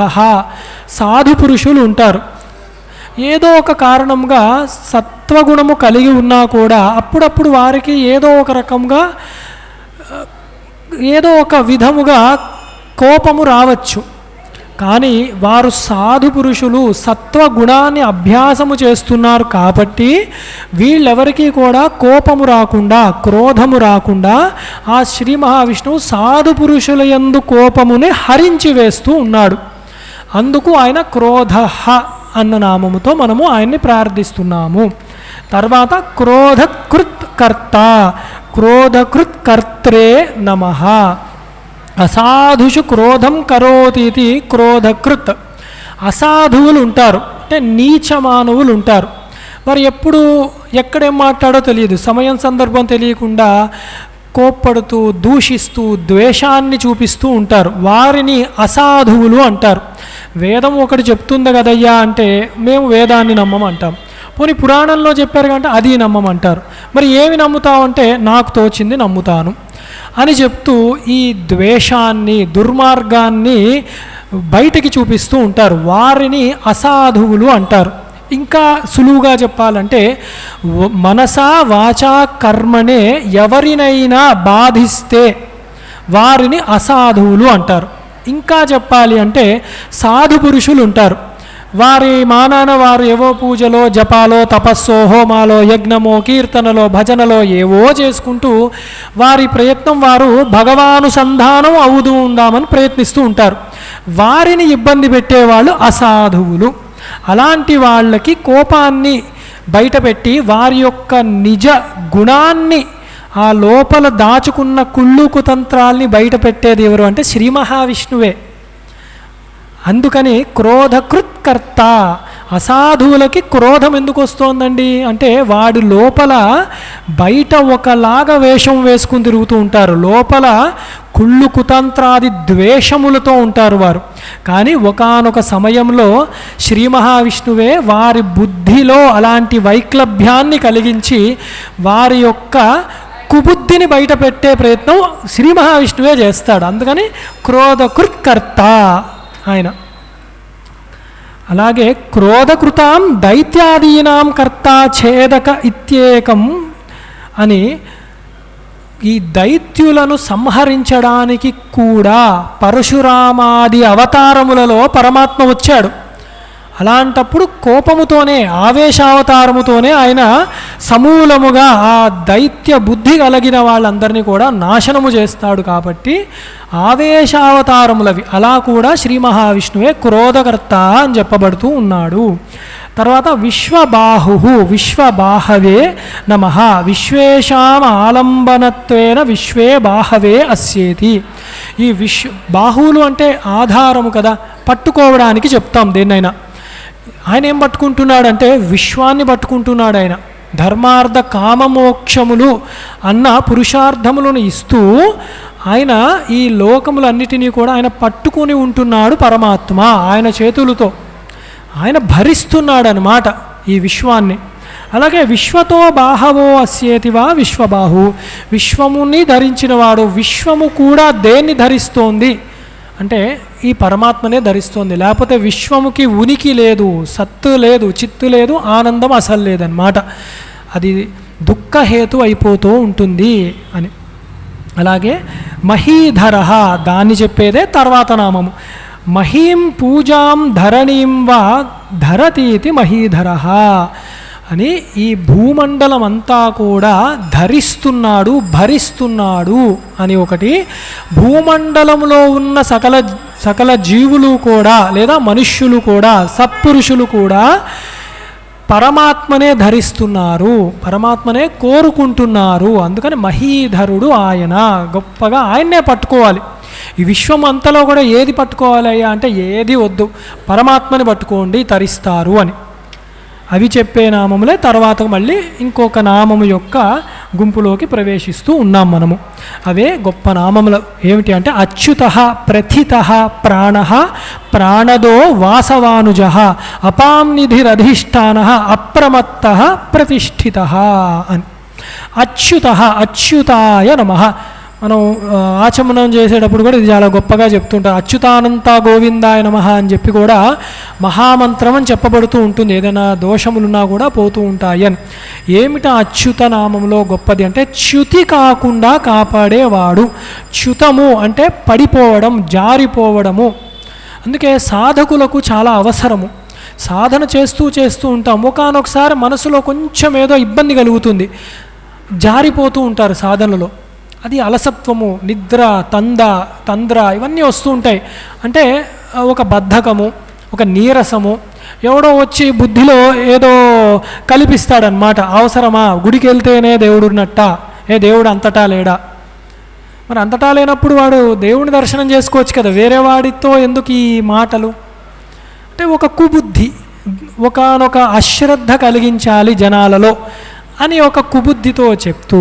సాధు పురుషులు ఉంటారు, ఏదో ఒక కారణంగా సత్వగుణము కలిగి ఉన్నా కూడా అప్పుడప్పుడు వారికి ఏదో ఒక రకంగా ఏదో ఒక విధముగా కోపము రావచ్చు. కానీ వారు సాధు పురుషులు సత్వగుణాన్ని అభ్యాసము చేస్తున్నారు కాబట్టి వీళ్ళెవరికీ కూడా కోపము రాకుండా, క్రోధము రాకుండా ఆ శ్రీ మహావిష్ణువు సాధు పురుషుల యందు కోపముని హరించి వేస్తూ ఉన్నాడు. అందుకు ఆయన క్రోధ అన్న నామముతో మనము ఆయన్ని ప్రార్థిస్తున్నాము. తర్వాత క్రోధకృత్ కర్త, క్రోధకృత్ కర్త్రే నమః. అసాధుషు క్రోధం కరోతీతి క్రోధకృత్. అసాధువులు ఉంటారు, అంటే నీచ మానవులు ఉంటారు. మరి ఎప్పుడు ఎక్కడేం మాట్లాడో తెలియదు, సమయం సందర్భం తెలియకుండా కోప్పడుతూ దూషిస్తూ ద్వేషాన్ని చూపిస్తూ ఉంటారు. వారిని అసాధువులు అంటారు. వేదం ఒకటి చెప్తుంది కదయ్యా అంటే మేము వేదాన్ని నమ్మమంటాం. పోనీ పురాణంలో చెప్పారు కంటే అది నమ్మమంటారు. మరి ఏమి నమ్ముతావంటే నాకు తోచింది నమ్ముతాను అని చెప్తూ ఈ ద్వేషాన్ని, దుర్మార్గాన్ని బయటికి చూపిస్తూ ఉంటారు. వారిని అసాధువులు అంటారు. ఇంకా సులువుగా చెప్పాలంటే మనసా వాచా కర్మనే ఎవరినైనా బాధిస్తే వారిని అసాధువులు అంటారు. ఇంకా చెప్పాలి అంటే సాధు పురుషులు ఉంటారు. వారి మానాన వారు ఏవో పూజలో, జపాలో, తపస్సో, హోమాలో, యజ్ఞమో, కీర్తనలో, భజనలో ఏవో చేసుకుంటూ వారి ప్రయత్నం వారు భగవానుసంధానం అవుతూ ఉందామని ప్రయత్నిస్తూ ఉంటారు. వారిని ఇబ్బంది పెట్టేవాళ్ళు అసాధువులు. అలాంటి వాళ్ళకి కోపాన్ని బయటపెట్టి వారి యొక్క నిజ గుణాన్ని, ఆ లోపల దాచుకున్న కుళ్ళు కుతంత్రాల్ని బయట పెట్టేది ఎవరు అంటే శ్రీ మహావిష్ణువే. అందుకని క్రోధకృత్కర్త. అసాధువులకి క్రోధం ఎందుకు వస్తోందండి అంటే వాడి లోపల బయట ఒకలాగా వేషం వేసుకుని తిరుగుతూ ఉంటారు, లోపల కుళ్ళు కుతంత్రాది ద్వేషములతో ఉంటారు వారు. కానీ ఒకానొక సమయంలో శ్రీ మహావిష్ణువే వారి బుద్ధిలో అలాంటి వైక్లభ్యాన్ని కలిగించి వారి యొక్క కుబుద్ధిని బయట పెట్టే ప్రయత్నం శ్రీ మహావిష్ణువే చేస్తాడు. అందుకని క్రోధకృత్కర్త ఆయన. అలాగే క్రోధకృతాం దైత్యాదీనాం కర్త ఛేదక ఇత్యేకం అని ఈ దైత్యులను సంహరించడానికి కూడా పరశురామాది అవతారములలో పరమాత్మ వచ్చాడు. అలాంటప్పుడు కోపముతోనే, ఆవేశావతారముతోనే ఆయన సమూలముగా ఆ దైత్య బుద్ధి కలిగిన వాళ్ళందరినీ కూడా నాశనము చేస్తాడు. కాబట్టి ఆవేశావతారములవి. అలా కూడా శ్రీ మహావిష్ణువే క్రోధకర్త అని చెప్పబడుతూ ఉన్నాడు. తర్వాత విశ్వబాహు, విశ్వబాహవే నమః. విశ్వేషాం ఆలంబనత్వేన విశ్వే బాహవే అస్యేతి. ఈ బాహువులు అంటే ఆధారము కదా, పట్టుకోవడానికి చెప్తాం దేన్నైనా. ఆయన ఏం పట్టుకుంటున్నాడంటే విశ్వాన్ని పట్టుకుంటున్నాడు. ఆయన ధర్మార్థ కామమోక్షములు అన్న పురుషార్థములను ఇస్తూ ఆయన ఈ లోకములన్నిటినీ కూడా ఆయన పట్టుకుని ఉంటున్నాడు. పరమాత్మ ఆయన చేతులతో ఆయన భరిస్తున్నాడు అన్నమాట ఈ విశ్వాన్ని. అలాగే విశ్వతో బాహవో అస్యేతివా విశ్వబాహు. విశ్వముని ధరించినవాడు. విశ్వము కూడా దేన్ని ధరిస్తోంది అంటే ఈ పరమాత్మనే ధరిస్తోంది. లేకపోతే విశ్వముకి ఉనికి లేదు, సత్తు లేదు, చిత్తు లేదు, ఆనందం అసలు లేదన్నమాట. అది దుఃఖహేతు అయిపోతూ ఉంటుంది అని. అలాగే మహీధర, దాన్ని చెప్పేదే తర్వాత నామము. మహీం పూజాం ధరణీం వా ధరతీతి మహీధర అని ఈ భూమండలం అంతా కూడా ధరిస్తున్నాడు, భరిస్తున్నాడు అని ఒకటి. భూమండలంలో ఉన్న సకల జీవులు కూడా లేదా మనుష్యులు కూడా సత్పురుషులు కూడా పరమాత్మనే ధరిస్తున్నారు, పరమాత్మనే కోరుకుంటున్నారు. అందుకని మహీధరుడు ఆయన. గొప్పగా ఆయన్నే పట్టుకోవాలి. ఈ విశ్వం అంతలో కూడా ఏది పట్టుకోవాలి అంటే ఏది వద్దు, పరమాత్మని పట్టుకోండి తరిస్తారు అని. అవి చెప్పే నామములే. తర్వాత మళ్ళీ ఇంకొక నామము యొక్క గుంపులోకి ప్రవేశిస్తూ ఉన్నాం మనము. అవే గొప్ప నామములు ఏమిటి అంటే అచ్యుతః, ప్రథితః, ప్రాణః, ప్రాణదో వాసవానుజః, అపాంనిధిరధిష్టానః, అప్రమత్తః, ప్రతిష్ఠితః అని. అచ్యుతః, అచ్యుతాయ నమః. మనం ఆచమనం చేసేటప్పుడు కూడా ఇది చాలా గొప్పగా చెప్తుంటారు. అచ్యుతానంత గోవిందాయ నమః అని చెప్పి కూడా మహామంత్రం అని చెప్పబడుతూ ఉంటుంది. ఏదైనా దోషములున్నా కూడా పోతూ ఉంటాయి అని. ఏమిటా అచ్యుత నామంలో గొప్పది అంటే చ్యుతి కాకుండా కాపాడేవాడు. చ్యుతము అంటే పడిపోవడం, జారిపోవడము. అందుకే సాధకులకు చాలా అవసరము. సాధన చేస్తూ చేస్తూ ఉంటాం, ఒకానొకసారి మనసులో కొంచెం ఏదో ఇబ్బంది కలుగుతుంది, జారిపోతూ ఉంటారు సాధనలో. అది అలసత్వము, నిద్ర, తంద్ర ఇవన్నీ వస్తూ ఉంటాయి. అంటే ఒక బద్ధకము, ఒక నీరసము, ఎవడో వచ్చి బుద్ధిలో ఏదో కల్పిస్తాడనమాట. అవసరమా, గుడికి వెళ్తేనే దేవుడు ఉన్నట్ట, దేవుడు అంతటా లేడా? మరి అంతటా లేనప్పుడు వాడు దేవుని దర్శనం చేసుకోవచ్చు కదా, వేరే వాడితో ఎందుకు ఈ మాటలు? అంటే ఒక కుబుద్ధి, ఒకనొక అశ్రద్ధ కలిగించాలి జనాలలో అని ఒక కుబుద్ధితో చెప్తూ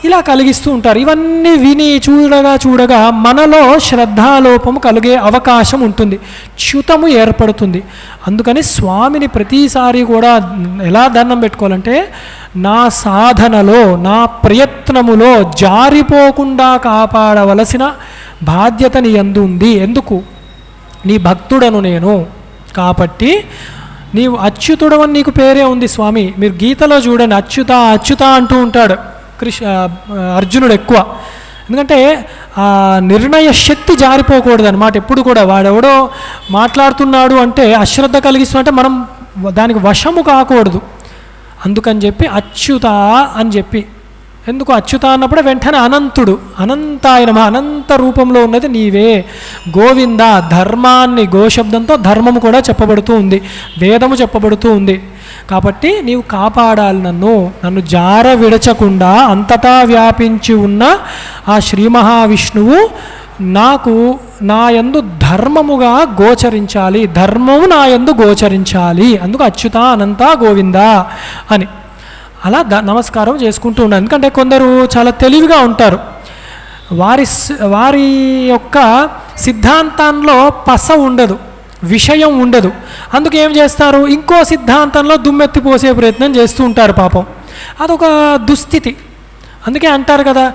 ఇలా కలిగిస్తూ ఉంటారు. ఇవన్నీ విని చూడగా మనలో శ్రద్ధాలోపము కలిగే అవకాశం ఉంటుంది, చ్యుతము ఏర్పడుతుంది. అందుకని స్వామిని ప్రతిసారి కూడా ఎలా దండం పెట్టుకోవాలంటే, నా సాధనలో, నా ప్రయత్నములో జారిపోకుండా కాపాడవలసిన బాధ్యత నీ యందు ఉంది. ఎందుకు? నీ భక్తుడను నేను కాబట్టి నీవు అచ్యుతుడవని నీకు పేరే ఉంది స్వామి. మీరు గీతలో చూడండి, అచ్యుత అంటూ ఉంటాడు అర్జునుడు ఎక్కువ. ఎందుకంటే ఆ నిర్ణయ శక్తి జారిపోకూడదు అనమాట. ఎప్పుడు కూడా వాడెవడో మాట్లాడుతున్నాడు అంటే, అశ్రద్ధ కలిగిస్తున్నట్టే మనం దానికి వశము కాకూడదు. అందుకని చెప్పి అచ్యుత అని చెప్పి, ఎందుకు అచ్యుత అన్నప్పుడే వెంటనే అనంతుడు, అనంతాయ నమః, అనంత రూపంలో ఉన్నది నీవే గోవింద. ధర్మాన్ని, గోశబ్దంతో ధర్మము కూడా చెప్పబడుతూ ఉంది, వేదము చెప్పబడుతూ ఉంది. కాబట్టి నీవు కాపాడాలి నన్ను జార విడచకుండా అంతటా వ్యాపించి ఉన్న ఆ శ్రీ మహావిష్ణువు నాకు నా యందు ధర్మముగా గోచరించాలి, ధర్మము నా యందు గోచరించాలి. అందుకు అచ్యుత అనంత గోవింద అని అలా నమస్కారం చేసుకుంటూ ఉన్నాను. ఎందుకంటే కొందరు చాలా తెలివిగా ఉంటారు, వారి యొక్క సిద్ధాంతంలో పస ఉండదు, విషయం ఉండదు. అందుకు ఏం చేస్తారు, ఇంకో సిద్ధాంతంలో దుమ్మెత్తిపోసే ప్రయత్నం చేస్తూ ఉంటారు. పాపం అదొక దుస్థితి. అందుకే అంటారు కదా,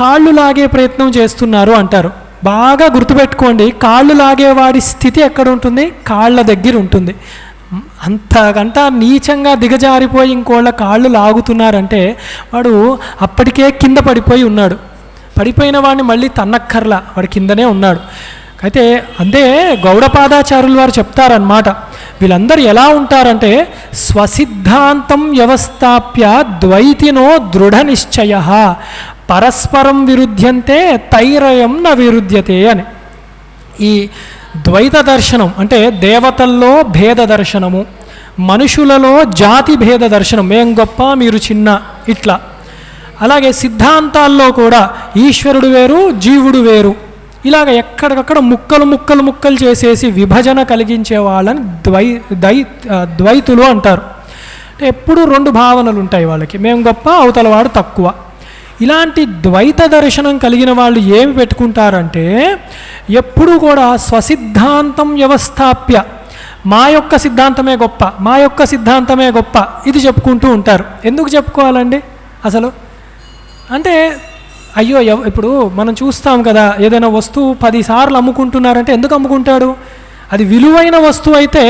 కాళ్ళు లాగే ప్రయత్నం చేస్తున్నారు అంటారు. బాగా గుర్తుపెట్టుకోండి, కాళ్ళు లాగేవాడి స్థితి ఎక్కడ ఉంటుంది? కాళ్ళ దగ్గర ఉంటుంది. అంతకంట నీచంగా దిగజారిపోయి ఇంకోళ్ళ కాళ్ళు లాగుతున్నారంటే వాడు అప్పటికే కింద పడిపోయి ఉన్నాడు. పడిపోయిన వాడిని మళ్ళీ తన్నక్కర్లా, వాడి కిందనే ఉన్నాడు. అయితే అంతే గౌడపాదాచార్యులు వారు చెప్తారనమాట, వీళ్ళందరూ ఎలా ఉంటారంటే, స్వసిద్ధాంతం వ్యవస్థాప్య ద్వైతినో దృఢ నిశ్చయ పరస్పరం విరుధ్యంతే తైరయం న విరుధ్యతే అని. ఈ ద్వైత దర్శనం అంటే దేవతల్లో భేద దర్శనము, మనుషులలో జాతి భేద దర్శనం, మేం గొప్ప మీరు చిన్న, ఇట్లా. అలాగే సిద్ధాంతాల్లో కూడా ఈశ్వరుడు వేరు, జీవుడు వేరు, ఇలాగ ఎక్కడికక్కడ ముక్కలు చేసేసి విభజన కలిగించే వాళ్ళని ద్వైతులు అంటారు. అంటే ఎప్పుడు రెండు భావనలు ఉంటాయి వాళ్ళకి, మేము గొప్ప అవతలవాడు తక్కువ. ఇలాంటి ద్వైత దర్శనం కలిగిన వాళ్ళు ఏమి పెట్టుకుంటారంటే, ఎప్పుడు కూడా స్వసిద్ధాంతం వ్యవస్థాప్య, మా యొక్క సిద్ధాంతమే గొప్ప, మా యొక్క సిద్ధాంతమే గొప్ప, ఇది చెప్పుకుంటూ ఉంటారు. ఎందుకు చెప్పుకోవాలండి అసలు? అంటే అయ్యో, ఇప్పుడు మనం చూస్తాం కదా, ఏదైనా వస్తువు 10 సార్లు అమ్ముకుంటున్నారంటే ఎందుకు అమ్ముకుంటాడు? అది విలువైన వస్తువు అయితే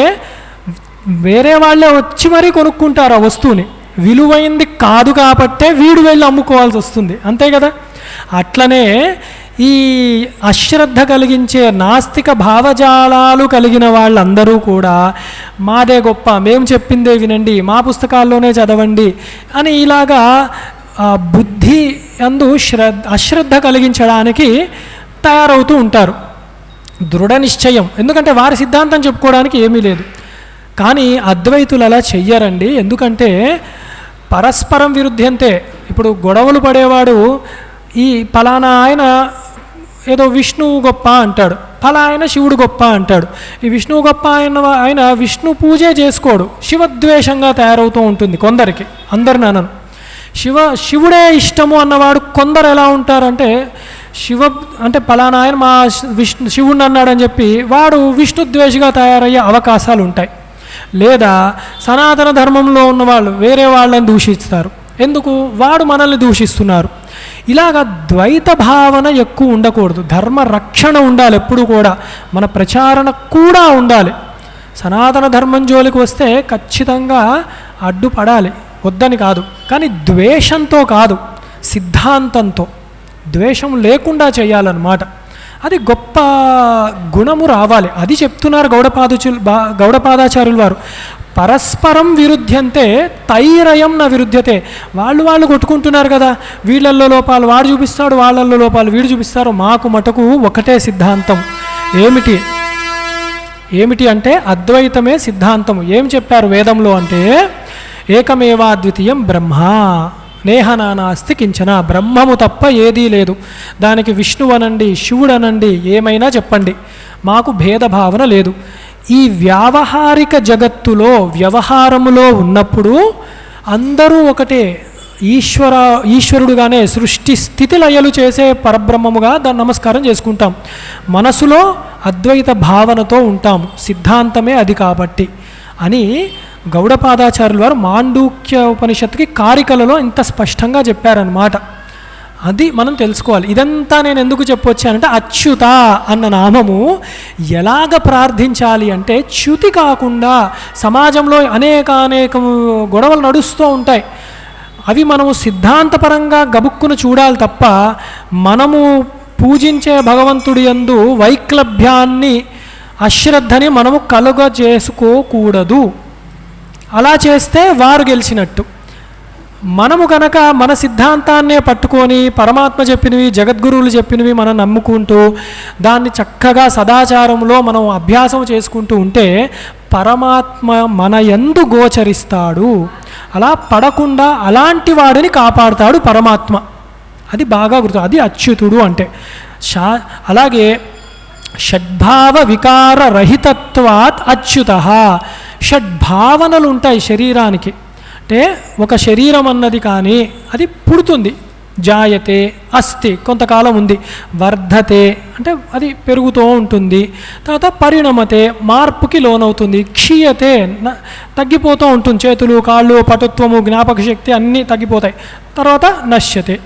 వేరే వాళ్ళే వచ్చి మరీ కొనుక్కుంటారు ఆ వస్తువుని. విలువైంది కాదు కాబట్టే వీడు వెళ్ళి అమ్ముకోవాల్సి వస్తుంది, అంతే కదా. అట్లనే ఈ అశ్రద్ధ కలిగించే నాస్తిక భావజాలాలు కలిగిన వాళ్ళందరూ కూడా మాదే గొప్ప, మేము చెప్పిందే వినండి, మా పుస్తకాల్లోనే చదవండి అని ఇలాగా బుద్ధి అందు అశ్రద్ధ కలిగించడానికి తయారవుతూ ఉంటారు. దృఢ నిశ్చయం, ఎందుకంటే వారి సిద్ధాంతం చెప్పుకోవడానికి ఏమీ లేదు. కానీ అద్వైతులు అలా చెయ్యరండి. ఎందుకంటే పరస్పరం విరుద్ధంతే. ఇప్పుడు గొడవలు పడేవాడు ఈ ఫలానా ఆయన ఏదో విష్ణువు గొప్ప అంటాడు, ఫలానా శివుడు గొప్ప అంటాడు. ఈ విష్ణువు గొప్ప ఆయన విష్ణు పూజే చేసుకోడు, శివద్వేషంగా తయారవుతూ ఉంటుంది కొందరికి, అందరిని అనను. శివుడే ఇష్టము అన్నవాడు కొందరు ఎలా ఉంటారంటే, అంటే ఫలానా ఆయన మా శివుడిని అన్నాడని చెప్పి వాడు విష్ణుద్వేషిగా తయారయ్యే అవకాశాలు ఉంటాయి. లేదా సనాతన ధర్మంలో ఉన్నవాళ్ళు వేరే వాళ్ళని దూషిస్తారు, ఎందుకు? వాడు మనల్ని దూషిస్తున్నారు. ఇలాగ ద్వైత భావన ఎక్కువ ఉండకూడదు. ధర్మ రక్షణ ఉండాలి ఎప్పుడు కూడా, మన ప్రచారణ కూడా ఉండాలి. సనాతన ధర్మం జోలికి వస్తే ఖచ్చితంగా అడ్డుపడాలి, వద్దని కాదు. కానీ ద్వేషంతో కాదు, సిద్ధాంతంతో, ద్వేషం లేకుండా చేయాలన్నమాట. అది గొప్ప గుణము రావాలి. అది చెప్తున్నారు గౌడపాదాచార్యులు వారు. పరస్పరం విరుద్ధ్యంతే తైరయం న విరుద్ధ్యతే. వాళ్ళు కొట్టుకుంటున్నారు కదా, వీళ్ళల్లో లోపాలు వాడు చూపిస్తాడు, వాళ్ళల్లో లోపాలు వీడు చూపిస్తారు. మాకు మటుకు ఒకటే సిద్ధాంతం. ఏమిటి అంటే అద్వైతమే సిద్ధాంతం. ఏం చెప్పారు వేదంలో అంటే ఏకమేవాద్వితీయం బ్రహ్మ నేహనానాస్తి కించన. బ్రహ్మము తప్ప ఏదీ లేదు. దానికి విష్ణువనండి, శివుడనండి, ఏమైనా చెప్పండి, మాకు భేదభావన లేదు. ఈ వ్యావహారిక జగత్తులో వ్యవహారములో ఉన్నప్పుడు అందరూ ఒకటే. ఈశ్వరుడుగానే సృష్టి స్థితి లయలు చేసే పరబ్రహ్మముగా దాన్ని నమస్కారం చేసుకుంటాం. మనసులో అద్వైత భావనతో ఉంటాము. సిద్ధాంతమే అది కాబట్టి అని గౌడపాదాచార్యుల వారు మాండూక్య ఉపనిషత్తుకి కారికలలో ఇంత స్పష్టంగా చెప్పారన్నమాట. అది మనం తెలుసుకోవాలి. ఇదంతా నేను ఎందుకు చెప్పొచ్చానంటే అచ్యుత అన్న నామము ఎలాగ ప్రార్థించాలి అంటే చ్యుతి కాకుండా. సమాజంలో అనేక గొడవలు నడుస్తూ ఉంటాయి. అవి మనము సిద్ధాంతపరంగా గబుక్కును చూడాలి తప్ప మనము పూజించే భగవంతుడి యందు వైక్లభ్యాన్ని, అశ్రద్ధని మనము కలుగజేసుకోకూడదు. అలా చేస్తే వారు గెలిచినట్టు. మనము కనుక మన సిద్ధాంతాన్నే పట్టుకొని పరమాత్మ చెప్పినవి, జగద్గురువులు చెప్పినవి మనం నమ్ముకుంటూ దాన్ని చక్కగా సదాచారంలో మనం అభ్యాసం చేసుకుంటూ ఉంటే పరమాత్మ మన యందు గోచరిస్తాడు. అలా పడకుండా అలాంటి వాడిని కాపాడుతాడు పరమాత్మ. అది బాగా గుర్తు. అది అచ్యుతుడు అంటే. అలాగే షడ్భావ వికార రహితత్వాత్ అచ్యుత. షడ్భావనలు ఉంటాయి శరీరానికి. అంటే ఒక శరీరం అన్నది కానీ అది పుడుతుంది, జాయతే, అస్తి కొంతకాలం ఉంది, వర్ధతే అంటే అది పెరుగుతూ ఉంటుంది, తర్వాత పరిణమతే మార్పుకి లోనవుతుంది, క్షీయతే తగ్గిపోతూ ఉంటుంది, చేతులు కాళ్ళు పటుత్వము జ్ఞాపక శక్తి అన్నీ తగ్గిపోతాయి, తర్వాత నశ్యతే.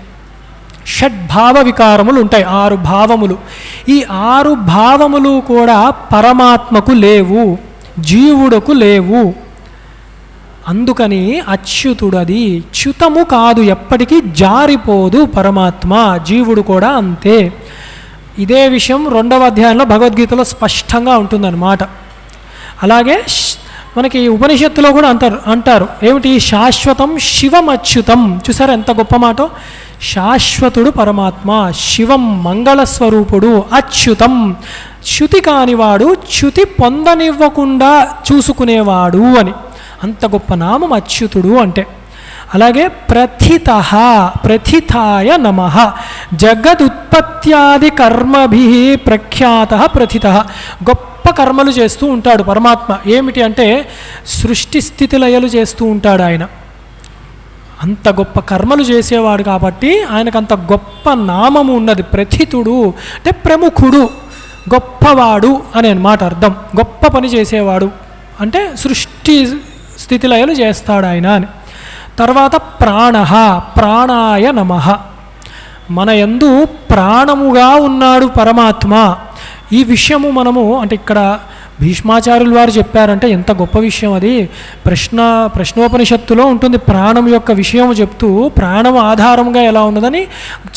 షడ్భావ వికారములు ఉంటాయి, 6 భావములు. ఈ 6 భావములు కూడా పరమాత్మకు లేవు, జీవుడకు లేవు. అందుకని అచ్యుతుడది, చ్యుతము కాదు, ఎప్పటికీ జారిపోదు పరమాత్మ. జీవుడు కూడా అంతే. ఇదే విషయం 2వ అధ్యాయంలో భగవద్గీతలో స్పష్టంగా ఉంటుందన్నమాట. అలాగే మనకి ఉపనిషత్తులో కూడా అంటారు ఏమిటి, శాశ్వతం శివం అచ్యుతం. చూసారా ఎంత గొప్ప మాట. శాశ్వతుడు పరమాత్మ, శివం మంగళస్వరూపుడు, అచ్యుతం చ్యుతి కానివాడు, చ్యుతి పొందనివ్వకుండా చూసుకునేవాడు అని. అంత గొప్ప నామం అచ్యుతుడు అంటే. అలాగే ప్రథితః, ప్రథితాయ నమః. జగదుత్పత్యాది కర్మభి ప్రఖ్యాతః ప్రథితః. గొప్ప కర్మలు చేస్తూ ఉంటాడు పరమాత్మ. ఏమిటి అంటే సృష్టి స్థితి లయలు చేస్తూ ఉంటాడు ఆయన. అంత గొప్ప కర్మలు చేసేవాడు కాబట్టి ఆయనకు అంత గొప్ప నామము ఉన్నది. ప్రథితుడు అంటే ప్రముఖుడు, గొప్పవాడు అని అన్నమాట అర్థం. గొప్ప పని చేసేవాడు అంటే సృష్టి స్థితిలయలు చేస్తాడు ఆయన అని. తర్వాత ప్రాణః, ప్రాణాయ నమః. మన యందు ప్రాణముగా ఉన్నాడు పరమాత్మ. ఈ విషయము మనము అంటే ఇక్కడ భీష్మాచార్యులు వారు చెప్పారంటే ఎంత గొప్ప విషయం అది. ప్రశ్నోపనిషత్తులో ఉంటుంది ప్రాణం యొక్క విషయం చెప్తూ, ప్రాణం ఆధారంగా ఎలా ఉన్నదని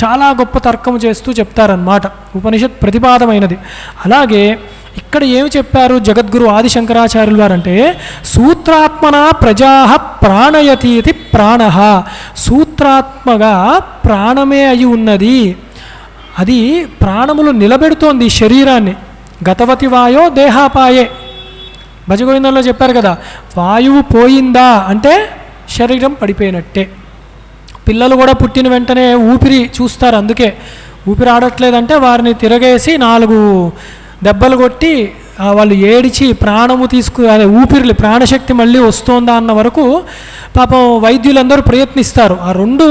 చాలా గొప్ప తర్కము చేస్తూ చెప్తారన్నమాట. ఉపనిషత్ ప్రతిపాదమైనది. అలాగే ఇక్కడ ఏమి చెప్పారు జగద్గురు ఆదిశంకరాచార్యులు వారు అంటే సూత్రాత్మన ప్రజా ప్రాణయతీతి ప్రాణః. సూత్రాత్మగా ప్రాణమే అయి ఉన్నది. అది ప్రాణములు నిలబెడుతోంది శరీరాన్ని. గతవతి వాయో దేహాపాయే. భజగోవిందంలో చెప్పారు కదా, వాయువు పోయిందా అంటే శరీరం పడిపోయినట్టే. పిల్లలు కూడా పుట్టిన వెంటనే ఊపిరి చూస్తారు. అందుకే ఊపిరి ఆడట్లేదంటే వారిని తిరగేసి 4 దెబ్బలు కొట్టి వాళ్ళు ఏడిచి ప్రాణము అదే ఊపిరిలు ప్రాణశక్తి మళ్ళీ వస్తోందా అన్న వరకు పాపం వైద్యులందరూ ప్రయత్నిస్తారు. ఆ 2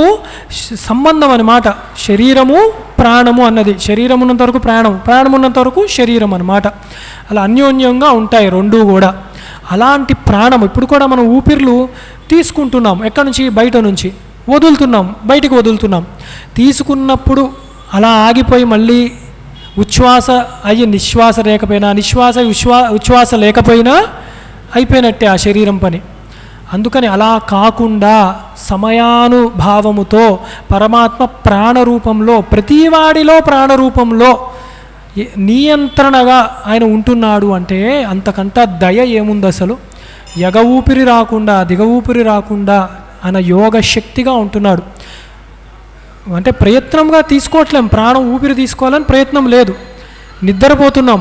సంబంధం అన్నమాట. శరీరము ప్రాణము అన్నది. శరీరం ఉన్నంత వరకు ప్రాణం, ప్రాణం ఉన్నంత వరకు శరీరం అన్నమాట. అలా అన్యోన్యంగా ఉంటాయి 2 కూడా. అలాంటి ప్రాణం ఇప్పుడు కూడా మనం ఊపిర్లు తీసుకుంటున్నాం. ఎక్కడి నుంచి? బయట నుంచి. వదులుతున్నాం, బయటికి వదులుతున్నాం. తీసుకున్నప్పుడు అలా ఆగిపోయి మళ్ళీ ఉచ్ఛ్వాస అయ్యి నిశ్వాస లేకపోయినా, ఉచ్ఛ్వాస లేకపోయినా అయిపోయినట్టే ఆ శరీరం పని. అందుకని అలా కాకుండా సమయానుభావముతో పరమాత్మ ప్రాణరూపంలో, ప్రతివాడిలో ప్రాణరూపంలో నియంత్రణగా ఆయన ఉంటున్నాడు అంటే అంతకంటా దయ ఏముంది అసలు. ఎగ ఊపిరి రాకుండా దిగ ఊపిరి రాకుండా ఆయన యోగ శక్తిగా ఉంటున్నాడు. అంటే ప్రయత్నంగా తీసుకోవట్లేం, ప్రాణం ఊపిరి తీసుకోవాలని ప్రయత్నం లేదు, నిద్రపోతున్నాం,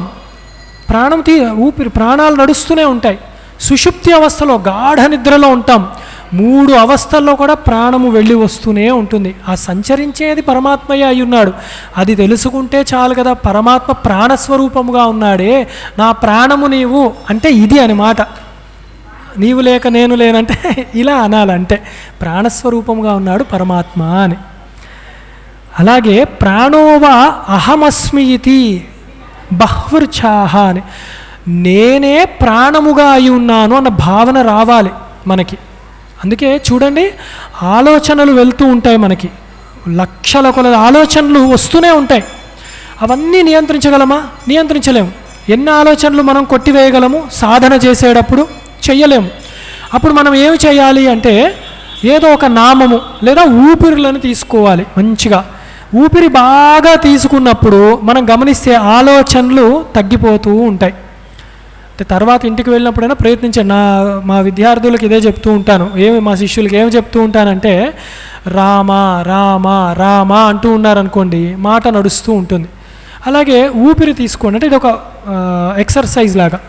ప్రాణాలు నడుస్తూనే ఉంటాయి. సుషుప్తి అవస్థలో గాఢ నిద్రలో ఉంటాం, 3 అవస్థల్లో కూడా ప్రాణము వెళ్ళి వస్తూనే ఉంటుంది. ఆ సంచరించేది పరమాత్మయే అయి ఉన్నాడు. అది తెలుసుకుంటే చాలు కదా. పరమాత్మ ప్రాణస్వరూపముగా ఉన్నాడే, నా ప్రాణము నీవు అంటే ఇది అని మాట. నీవు లేక నేను లేనంటే ఇలా అనాలంటే ప్రాణస్వరూపముగా ఉన్నాడు పరమాత్మ అని. అలాగే ప్రాణోవా అహమస్మి ఇతి బహ్వృఛాహ అని, నేనే ప్రాణముగా అయి ఉన్నాను అన్న భావన రావాలి మనకి. అందుకే చూడండి, ఆలోచనలు వెళ్తూ ఉంటాయి మనకి, లక్షల కొలది ఆలోచనలు వస్తూనే ఉంటాయి. అవన్నీ నియంత్రించగలమా? నియంత్రించలేము. ఎన్ని ఆలోచనలు మనం కొట్టివేయగలము? సాధన చేసేటప్పుడు చెయ్యలేము. అప్పుడు మనం ఏమి చేయాలి అంటే ఏదో ఒక నామము లేదా ఊపిరులను తీసుకోవాలి మంచిగా. ఊపిరి బాగా తీసుకున్నప్పుడు మనం గమనిస్తే ఆలోచనలు తగ్గిపోతూ ఉంటాయి. అంటే తర్వాత ఇంటికి వెళ్ళినప్పుడైనా ప్రయత్నించండి. మా విద్యార్థులకు ఇదే చెప్తూ ఉంటాను, మా శిష్యులకి ఏమి చెప్తూ ఉంటానంటే రామ రామ రామ అంటూ ఉన్నారనుకోండి, మాట నడుస్తూ ఉంటుంది. అలాగే ఊపిరి తీసుకోండి, అంటే ఇది ఒక ఎక్సర్సైజ్ లాగా.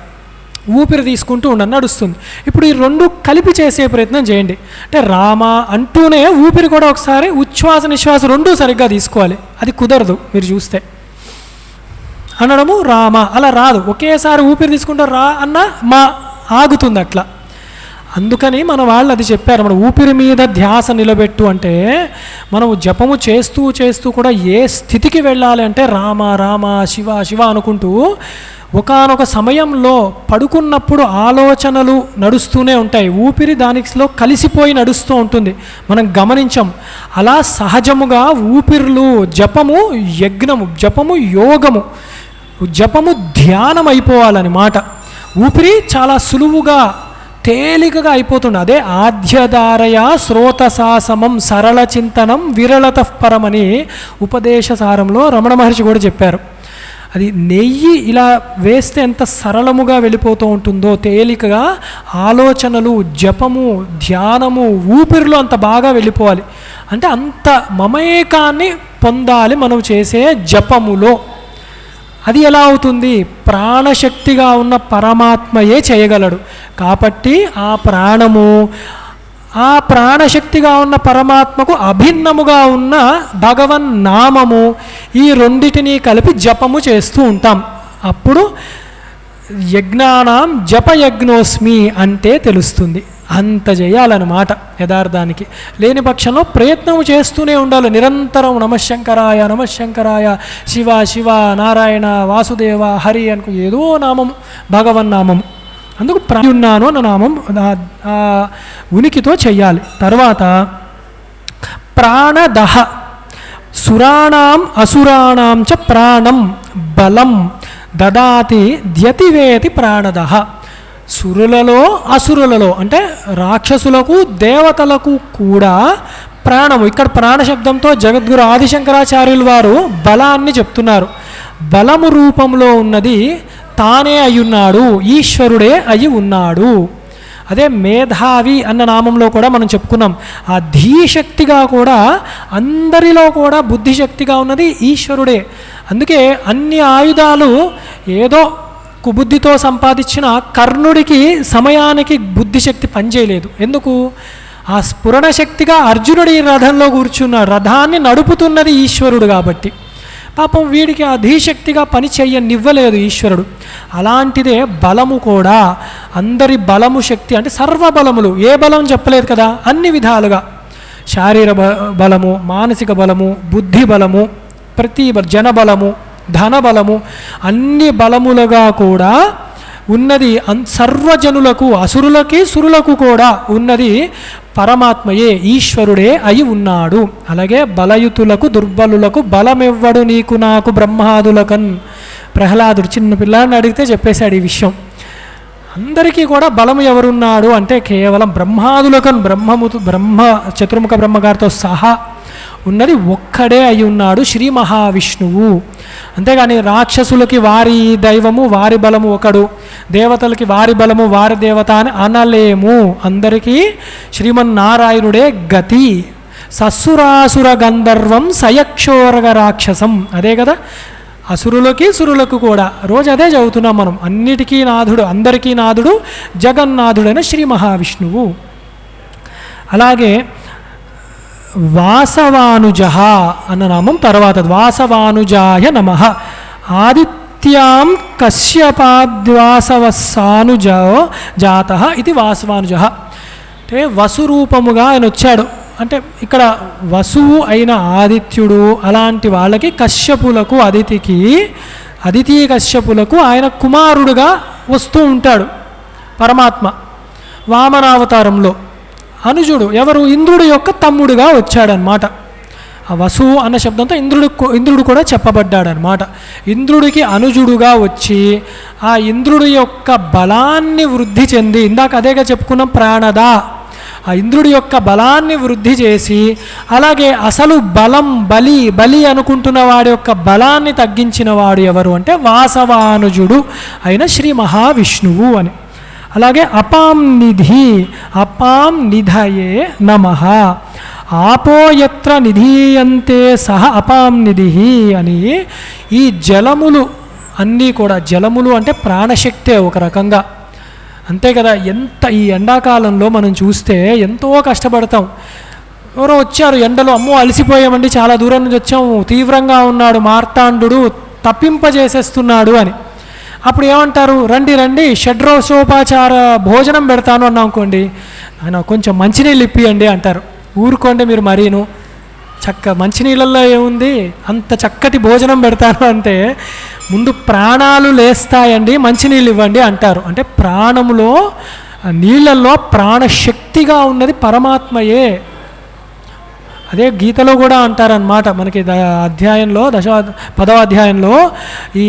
ఊపిరి తీసుకుంటూ ఉండండి, నడుస్తుంది. ఇప్పుడు ఈ 2 కలిపి చేసే ప్రయత్నం చేయండి. అంటే రామ అంటూనే ఊపిరి కూడా ఒకసారి ఉచ్ఛ్వాస నిశ్వాస 2 సరిగ్గా తీసుకోవాలి. అది కుదరదు మీరు చూస్తే, అనడము రామ అలా రాదు. ఒకేసారి ఊపిరి తీసుకుంటే రా అన్న మా ఆగుతుంది అట్లా. అందుకని మన వాళ్ళు అది చెప్పారు, మన ఊపిరి మీద ధ్యాస నిలబెట్టు అంటే మనము జపము చేస్తూ చేస్తూ కూడా ఏ స్థితికి వెళ్ళాలి అంటే రామ రామ శివ శివ అనుకుంటూ ఒకానొక సమయంలో పడుకున్నప్పుడు ఆలోచనలు నడుస్తూనే ఉంటాయి, ఊపిరి దానిలో కలిసిపోయి నడుస్తూ ఉంటుంది, మనం గమనించం. అలా సహజముగా ఊపిరులు జపము యజ్ఞము, జపము యోగము, జపము ధ్యానం అయిపోవాలన్నమాట. ఊపిరి చాలా సులువుగా తేలికగా అయిపోతుంది. అదే ఆధ్యధారయ శ్రోతసాసమం సరళ చింతనం విరళత పరమని ఉపదేశ సారంలో రమణ మహర్షి కూడా చెప్పారు. అది నెయ్యి ఇలా వేస్తే ఎంత సరళముగా వెళ్ళిపోతూ ఉంటుందో, తేలికగా ఆలోచనలు జపము ధ్యానము ఊపిరిలో అంత బాగా వెళ్ళిపోవాలి. అంటే అంత మమేకాన్ని పొందాలి మనం చేసే జపములో. అది ఎలా అవుతుంది? ప్రాణశక్తిగా ఉన్న పరమాత్మయే చేయగలడు. కాబట్టి ఆ ప్రాణము, ఆ ప్రాణశక్తిగా ఉన్న పరమాత్మకు అభిన్నముగా ఉన్న భగవన్ నామము, ఈ రెండిటిని కలిపి జపము చేస్తూ ఉంటాం. అప్పుడు యజ్ఞానాం జపయజ్ఞోస్మి అంటే తెలుస్తుంది. అంత చేయాలన్నమాట యథార్థానికి. లేని పక్షంలో ప్రయత్నం చేస్తూనే ఉండాలి నిరంతరం. నమశంకరాయ నమశంకరాయ, శివ శివ, నారాయణ, వాసుదేవ, హరి అనుకో ఏదో నామము, భగవన్నామము. అందుకు ప్రాణున్నాను అన్న నామం ఆ ఉనికితో చెయ్యాలి. తర్వాత ప్రాణదహ, సురాణం అసురాణం చ ప్రాణం బలం దదాతి ద్యతివేతి ప్రాణదహ. సురులలో అసురులలో అంటే రాక్షసులకు దేవతలకు కూడా ప్రాణము. ఇక్కడ ప్రాణశబ్దంతో జగద్గురు ఆదిశంకరాచార్యులు వారు బలాన్ని చెప్తున్నారు. బలము రూపంలో ఉన్నది తానే అయ్యున్నాడు, ఈశ్వరుడే అయి ఉన్నాడు. అదే మేధావి అన్న నామంలో కూడా మనం చెప్పుకున్నాం. ఆ ధీశక్తిగా కూడా అందరిలో కూడా బుద్ధిశక్తిగా ఉన్నది ఈశ్వరుడే. అందుకే అన్ని ఆయుధాలు ఏదో కుబుద్ధితో సంపాదించిన కర్ణుడికి సమయానికి బుద్ధిశక్తి పనిచేయలేదు. ఎందుకు? ఆ స్ఫురణ శక్తిగా అర్జునుడి రథంలో కూర్చున్నాడు, రథాన్ని నడుపుతున్నది ఈశ్వరుడు కాబట్టి. పాపం వీడికి ఆ ధీశక్తిగా పని చెయ్యనివ్వలేదు ఈశ్వరుడు. అలాంటిదే బలము కూడా. అందరి బలము శక్తి అంటే సర్వబలములు, ఏ బలం చెప్పలేదు కదా, అన్ని విధాలుగా శారీర బలము, మానసిక బలము, బుద్ధి బలము, ప్రతి జనబలము, ధనబలము, అన్ని బలములుగా కూడా ఉన్నది సర్వజనులకు, అసురులకి సురులకు కూడా ఉన్నది పరమాత్మయే, ఈశ్వరుడే అయి ఉన్నాడు. అలాగే బలయుతులకు దుర్బలులకు బలమెవ్వడు నీకు నాకు బ్రహ్మాదులకన్. ప్రహ్లాదుడు చిన్న పిల్లాడిని అడిగితే చెప్పేశాడు ఈ విషయం. అందరికీ కూడా బలము ఎవరున్నాడు అంటే కేవలం బ్రహ్మాదులకన్, బ్రహ్మ చతుర్ముఖ బ్రహ్మగారితో సహా ఉన్నది ఒక్కడే అయి ఉన్నాడు శ్రీ మహావిష్ణువు. అంతేగాని రాక్షసులకి వారి దైవము వారి బలము ఒకడు, దేవతలకి వారి బలము వారి దేవత అని అనలేము. అందరికీ శ్రీమన్నారాయణుడే గతి. సస్సురాసుర గంధర్వం సయక్షోరగ రాక్షసం, అదే కదా, అసురులకి సురులకు కూడా రోజు అదే చదువుతున్నాం మనం. అన్నిటికీ నాథుడు, అందరికీ నాథుడు జగన్నాథుడైన శ్రీ మహావిష్ణువు. అలాగే వాసవానుజ అన్న నామం తర్వాత, వాసవానుజాయ నమః. ఆదిత్యాం కశ్యపాద్వాసవస్సానుజో జాతః ఇది వాసవానుజ. అంటే వసురూపముగా ఆయన వచ్చాడు. అంటే ఇక్కడ వసువు అయిన ఆదిత్యుడు అలాంటి వాళ్ళకి కశ్యపులకు అదితి కశ్యపులకు ఆయన కుమారుడుగా వస్తూ ఉంటాడు పరమాత్మ వామనావతారంలో. అనుజుడు ఎవరు? ఇంద్రుడు యొక్క తమ్ముడుగా వచ్చాడనమాట. ఆ వసువు అన్న శబ్దంతో ఇంద్రుడు కూడా చెప్పబడ్డాడనమాట. ఇంద్రుడికి అనుజుడుగా వచ్చి ఆ ఇంద్రుడి యొక్క బలాన్ని వృద్ధి చెంది, ఇందాక అదేగా చెప్పుకున్నాం ప్రాణద, ఆ ఇంద్రుడి యొక్క బలాన్ని వృద్ధి చేసి, అలాగే అసలు బలం బలి అనుకుంటున్న వాడి యొక్క బలాన్ని తగ్గించిన వాడు ఎవరు అంటే వాసవానుజుడు అయిన శ్రీ మహావిష్ణువు అని. అలాగే అపాం నిధయే నమః. ఆపో యత్ర నిధీయంతే సహ అపాం నిధి అని. ఈ జలములు అన్నీ కూడా, జలములు అంటే ప్రాణశక్తే ఒక రకంగా, అంతే కదా. ఎంత ఈ ఎండాకాలంలో మనం చూస్తే ఎంతో కష్టపడతాం. ఎవరో వచ్చారు ఎండలో, అమ్మో అలసిపోయామండి, చాలా దూరం నుంచి వచ్చాము, తీవ్రంగా ఉన్నాడు మార్తాండు, తప్పింపజేసేస్తున్నాడు అని. అప్పుడు ఏమంటారు? రండి షడ్రోసోపచార భోజనం పెడతాను అన్నా అనుకోండి, ఆయన కొంచెం మంచినీళ్ళు ఇప్పియండి అంటారు. ఊరుకోండి మీరు మరీను, మంచినీళ్ళల్లో ఏముంది, అంత చక్కటి భోజనం పెడతాను అంటే ముందు ప్రాణాలు లేస్తాయండి, మంచినీళ్ళు ఇవ్వండి అంటారు. అంటే ప్రాణములో నీళ్ళల్లో ప్రాణశక్తిగా ఉన్నది పరమాత్మయే. అదే గీతలో కూడా అంటారనమాట మనకి అధ్యాయంలో 10వ అధ్యాయంలో, ఈ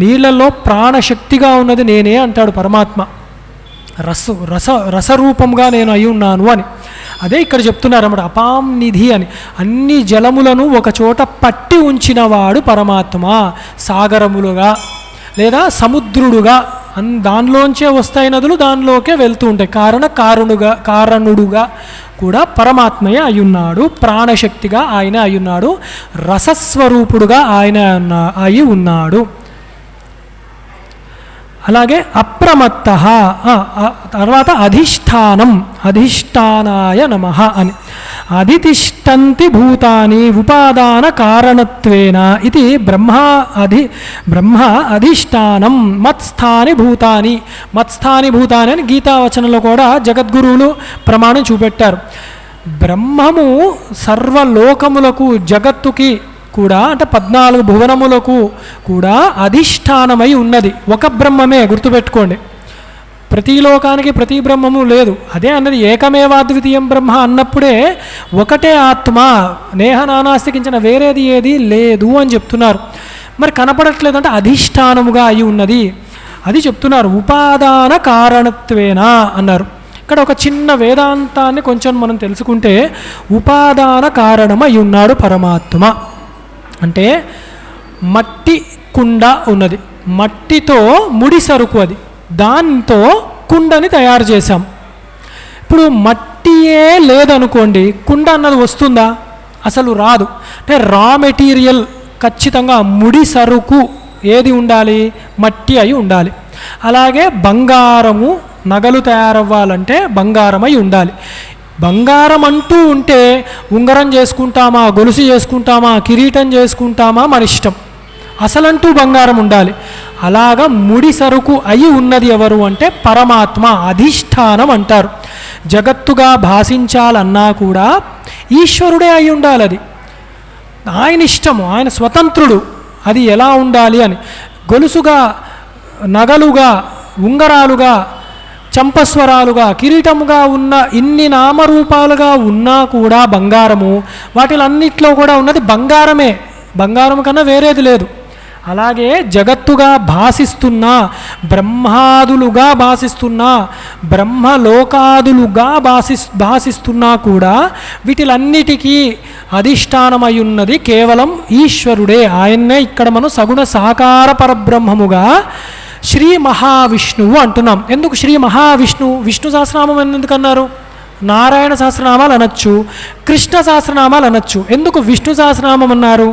నీళ్ళల్లో ప్రాణశక్తిగా ఉన్నది నేనే అంటాడు పరమాత్మ. రసరూపంగా నేను అయి ఉన్నాను అని. అదే ఇక్కడ చెప్తున్నారన్నమాట అపాం నిధి అని. అన్ని జలములను ఒక చోట పట్టి ఉంచినవాడు పరమాత్మ. సాగరములుగా లేదా సముద్రుడుగా, దానిలోంచే వస్తాయి నదులు, దానిలోకే వెళ్తూ ఉంటాయి. కారణుడుగా కూడా పరమాత్మయే అయ్యున్నాడు. ప్రాణశక్తిగా ఆయన అయ్యున్నాడు. రసస్వరూపుడుగా ఆయన అయి ఉన్నాడు. అలాగే అప్రమత్త, తర్వాత అధిష్టానాయ నమః అని. అధితిష్టంతి భూతాని ఉపాదాన కారణత్వేన ఇది బ్రహ్మ అధిష్టానం మత్స్థాని భూతాని అని గీతావచనంలో కూడా జగద్గురువులు ప్రమాణం చూపెట్టారు. బ్రహ్మము సర్వలోకములకు జగత్తుకి కూడా, అంటే 14 భువనములకు కూడా అధిష్టానమై ఉన్నది. ఒక బ్రహ్మమే, గుర్తుపెట్టుకోండి. ప్రతి లోకానికి ప్రతి బ్రహ్మము లేదు. అదే అన్నది ఏకమేవాద్వితీయం బ్రహ్మ అన్నప్పుడే ఒకటే ఆత్మ, నేహ నానాస్తికించిన వేరేది ఏది లేదు అని చెప్తున్నారు. మరి కనపడట్లేదు అంటే అధిష్టానముగా అయి ఉన్నది అది చెప్తున్నారు. ఉపాదాన కారణత్వేనా అన్నారు. ఇక్కడ ఒక చిన్న వేదాంతాన్ని కొంచెం మనం తెలుసుకుంటే, ఉపాదాన కారణమై ఉన్నాడు పరమాత్మ. అంటే మట్టి కుండ ఉన్నది, మట్టితో ముడి సరుకు అది, దాంతో కుండని తయారు చేశాం. ఇప్పుడు మట్టియే లేదనుకోండి, కుండ అన్నది వస్తుందా? అసలు రాదు. అంటే రా మెటీరియల్ ఖచ్చితంగా ముడి సరుకు ఏది ఉండాలి? మట్టి అయి ఉండాలి. అలాగే బంగారము, నగలు తయారవ్వాలంటే బంగారమై ఉండాలి. బంగారం అంటూ ఉంటే ఉంగరం చేసుకుంటామా, గొలుసు చేసుకుంటామా, కిరీటం చేసుకుంటామా, మన ఇష్టం. అసలంటూ బంగారం ఉండాలి. అలాగా ముడి సరుకు అయి ఉన్నది ఎవరు అంటే పరమాత్మ, అధిష్టానం అంటారు. జగత్తుగా భాషించాలన్నా కూడా ఈశ్వరుడే అయి ఉండాలి. అది ఆయన ఇష్టము, ఆయన స్వతంత్రుడు. అది ఎలా ఉండాలి అని గొలుసుగా, నగలుగా, ఉంగరాలుగా, చంపస్వరాలుగా, కిరీటముగా ఉన్న ఇన్ని నామరూపాలుగా ఉన్నా కూడా బంగారము, వాటిలన్నిట్లో కూడా ఉన్నది బంగారమే. బంగారం కన్నా వేరేది లేదు. అలాగే జగత్తుగా భాసిస్తున్న, బ్రహ్మాదులుగా భాసిస్తున్న, బ్రహ్మలోకాదులుగా భాసిస్తున్నా కూడా వీటిలన్నిటికీ అధిష్టానమై ఉన్నది కేవలం ఈశ్వరుడే. ఆయన్నే ఇక్కడ మనం సగుణ సాకార పరబ్రహ్మముగా శ్రీ మహావిష్ణువు అంటున్నాం. ఎందుకు శ్రీ మహావిష్ణువు? విష్ణు సహస్రనామం ఎందుకన్నారు? నారాయణ సహస్రనామాలు అనొచ్చు, కృష్ణ సహస్రనామాలు అనొచ్చు. ఎందుకు విష్ణు సహస్రనామం అన్నారు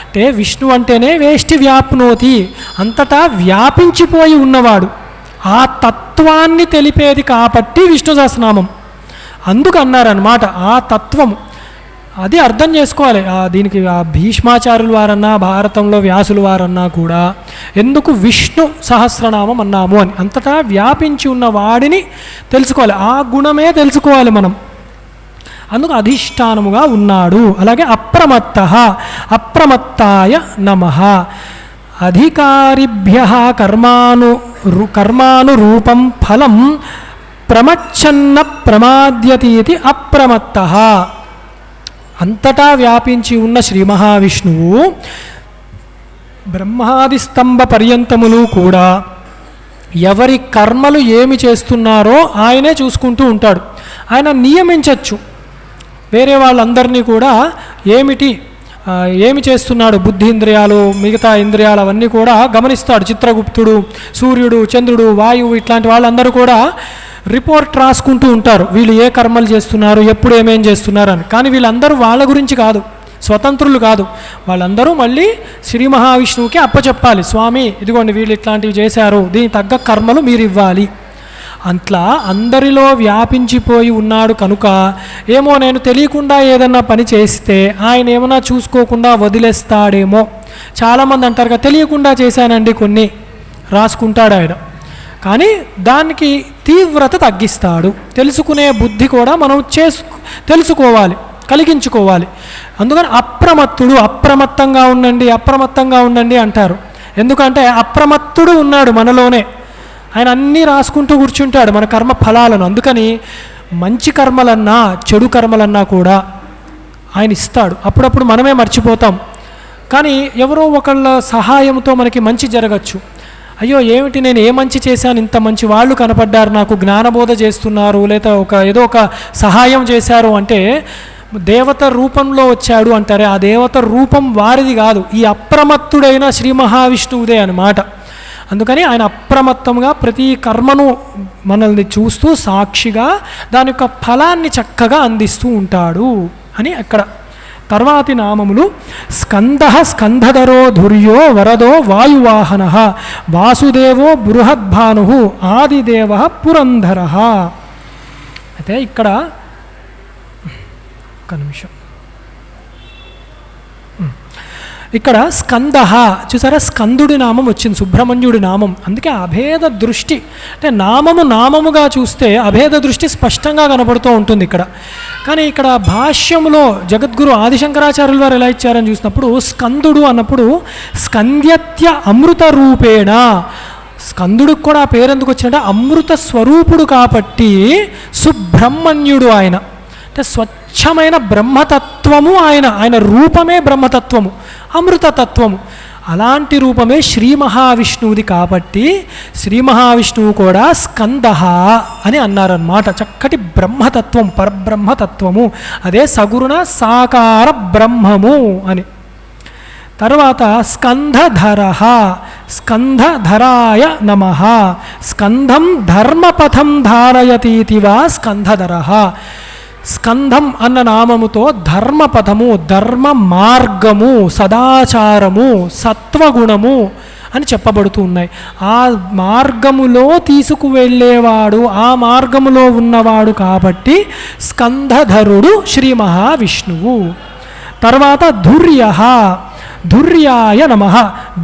అంటే విష్ణు అంటేనే వేష్టి వ్యాప్నోతి, అంతటా వ్యాపించిపోయి ఉన్నవాడు, ఆ తత్వాన్ని తెలిపేది కాబట్టి విష్ణు సహస్రనామం అందుకు అన్నారన్నమాట. ఆ తత్వము అది అర్థం చేసుకోవాలి. దీనికి భీష్మాచార్యుల వారన్నా, భారతంలో వ్యాసుల వారన్నా కూడా ఎందుకు విష్ణు సహస్రనామం అన్నాము అని, అంతటా వ్యాపించి ఉన్న వాడిని తెలుసుకోవాలి, ఆ గుణమే తెలుసుకోవాలి మనం. అందుకు అధిష్టానముగా ఉన్నాడు. అలాగే అప్రమత్తాయ నమః. అధికారిభ్యః కర్మానురూపం ఫలం ప్రమచ్చన్న ప్రమాద్యతీతి అప్రమత్తః. అంతటా వ్యాపించి ఉన్న శ్రీ మహావిష్ణువు బ్రహ్మాది స్తంభ పర్యంతములు కూడా ఎవరి కర్మలు ఏమి చేస్తున్నారో ఆయనే చూసుకుంటూ ఉంటాడు. ఆయన నియమించవచ్చు వేరే వాళ్ళందరినీ కూడా ఏమి చేస్తున్నాడు, బుద్ధీంద్రియాలు, మిగతా ఇంద్రియాలు అవన్నీ కూడా గమనిస్తాడు. చిత్రగుప్తుడు, సూర్యుడు, చంద్రుడు, వాయువు ఇట్లాంటి వాళ్ళందరూ కూడా రిపోర్ట్ రాసుకుంటూ ఉంటారు, వీళ్ళు ఏ కర్మలు చేస్తున్నారు, ఎప్పుడు ఏమేం చేస్తున్నారు అని. కానీ వీళ్ళందరూ వాళ్ళ గురించి కాదు, స్వతంత్రులు కాదు, వాళ్ళందరూ మళ్ళీ శ్రీ మహావిష్ణువుకి అప్పచెప్పాలి. స్వామి ఇదిగోండి వీళ్ళు ఇట్లాంటివి చేశారు, దీనికి తగ్గ కర్మలు మీరు ఇవ్వాలి. అట్లా అందరిలో వ్యాపించిపోయి ఉన్నాడు కనుక ఏమో నేను తెలియకుండా ఏదన్నా పని చేస్తే ఆయన ఏమన్నా చూసుకోకుండా వదిలేస్తాడేమో. చాలామంది అంటారు కదా, తెలియకుండా చేశానండి కొన్ని, రాసుకుంటాడు ఆయన. కానీ దానికి తీవ్రత తగ్గిస్తాడు. తెలుసుకునే బుద్ధి కూడా మనం తెలుసుకోవాలి, కలిగించుకోవాలి. అందుకని అప్రమత్తంగా ఉండండి అంటారు. ఎందుకంటే అప్రమత్తుడు ఉన్నాడు మనలోనే, ఆయన అన్నీ రాసుకుంటూ కూర్చుంటాడు మన కర్మ ఫలాలను. అందుకని మంచి కర్మలన్నా చెడు కర్మలన్నా కూడా ఆయన ఇస్తాడు. అప్పుడప్పుడు మనమే మర్చిపోతాం. కానీ ఎవరో ఒకళ్ళ సహాయంతో మనకి మంచి జరగచ్చు. అయ్యో ఏమిటి నేను ఏ మంచి చేశాను, ఇంత మంచి వాళ్ళు కనపడ్డారు, నాకు జ్ఞానబోధ చేస్తున్నారు, లేదా ఏదో ఒక సహాయం చేశారు అంటే దేవత రూపంలో వచ్చాడు అంటారే, ఆ దేవత రూపం వారిది కాదు, ఈ అప్రమత్తుడైన శ్రీ మహావిష్ణువుదే అన్నమాట. అందుకని ఆయన అప్రమత్తంగా ప్రతి కర్మను మనల్ని చూస్తూ సాక్షిగా దాని యొక్క ఫలాన్ని చక్కగా అందిస్తూ ఉంటాడు అని అక్కడ. తర్వాతి నామములు స్కంధధరో ధుర్యో వరదో వాయువాహన వాసుదేవో బృహద్భాను ఆదిదేవ పురంధర. అయితే ఇక్కడ ఒక నిమిషం, ఇక్కడ చూసారా, స్కందుడి నామం వచ్చింది, సుబ్రహ్మణ్యుడి నామం. అందుకే అభేద దృష్టి అంటే నామముగా చూస్తే అభేద దృష్టి స్పష్టంగా కనబడుతూ ఉంటుంది ఇక్కడ. కానీ ఇక్కడ భాష్యంలో జగద్గురు ఆదిశంకరాచార్యుల వారు ఎలా ఇచ్చారని చూసినప్పుడు స్కందుడు అన్నప్పుడు స్కంద్యత్య అమృత రూపేణ, స్కందుడికి కూడా ఆ పేరు ఎందుకు వచ్చిందంటే అమృత స్వరూపుడు కాబట్టి సుబ్రహ్మణ్యుడు ఆయన. అంటే స్వచ్ఛమైన బ్రహ్మతత్వము ఆయన రూపమే బ్రహ్మతత్వము, అమృతతత్వము. అలాంటి రూపమే శ్రీ మహావిష్ణువుది కాబట్టి శ్రీ మహావిష్ణువు కూడా స్కంద అని అన్నారన్నమాట. చక్కటి బ్రహ్మతత్వం, పరబ్రహ్మతత్వము, అదే సగుణ సాకార బ్రహ్మము అని. తర్వాత స్కంధధరాయ నమః. స్కంధం ధర్మపథం ధారయతీతి వా స్కంధధర. స్కంధం అన్న నామముతో ధర్మపథము, ధర్మ మార్గము, సదాచారము, సత్వగుణము అని చెప్పబడుతూ ఉన్నాయి. ఆ మార్గములో తీసుకువెళ్ళేవాడు, ఆ మార్గములో ఉన్నవాడు కాబట్టి స్కంధధరుడు శ్రీ మహావిష్ణువు. తర్వాత ధుర్యాయ నమః.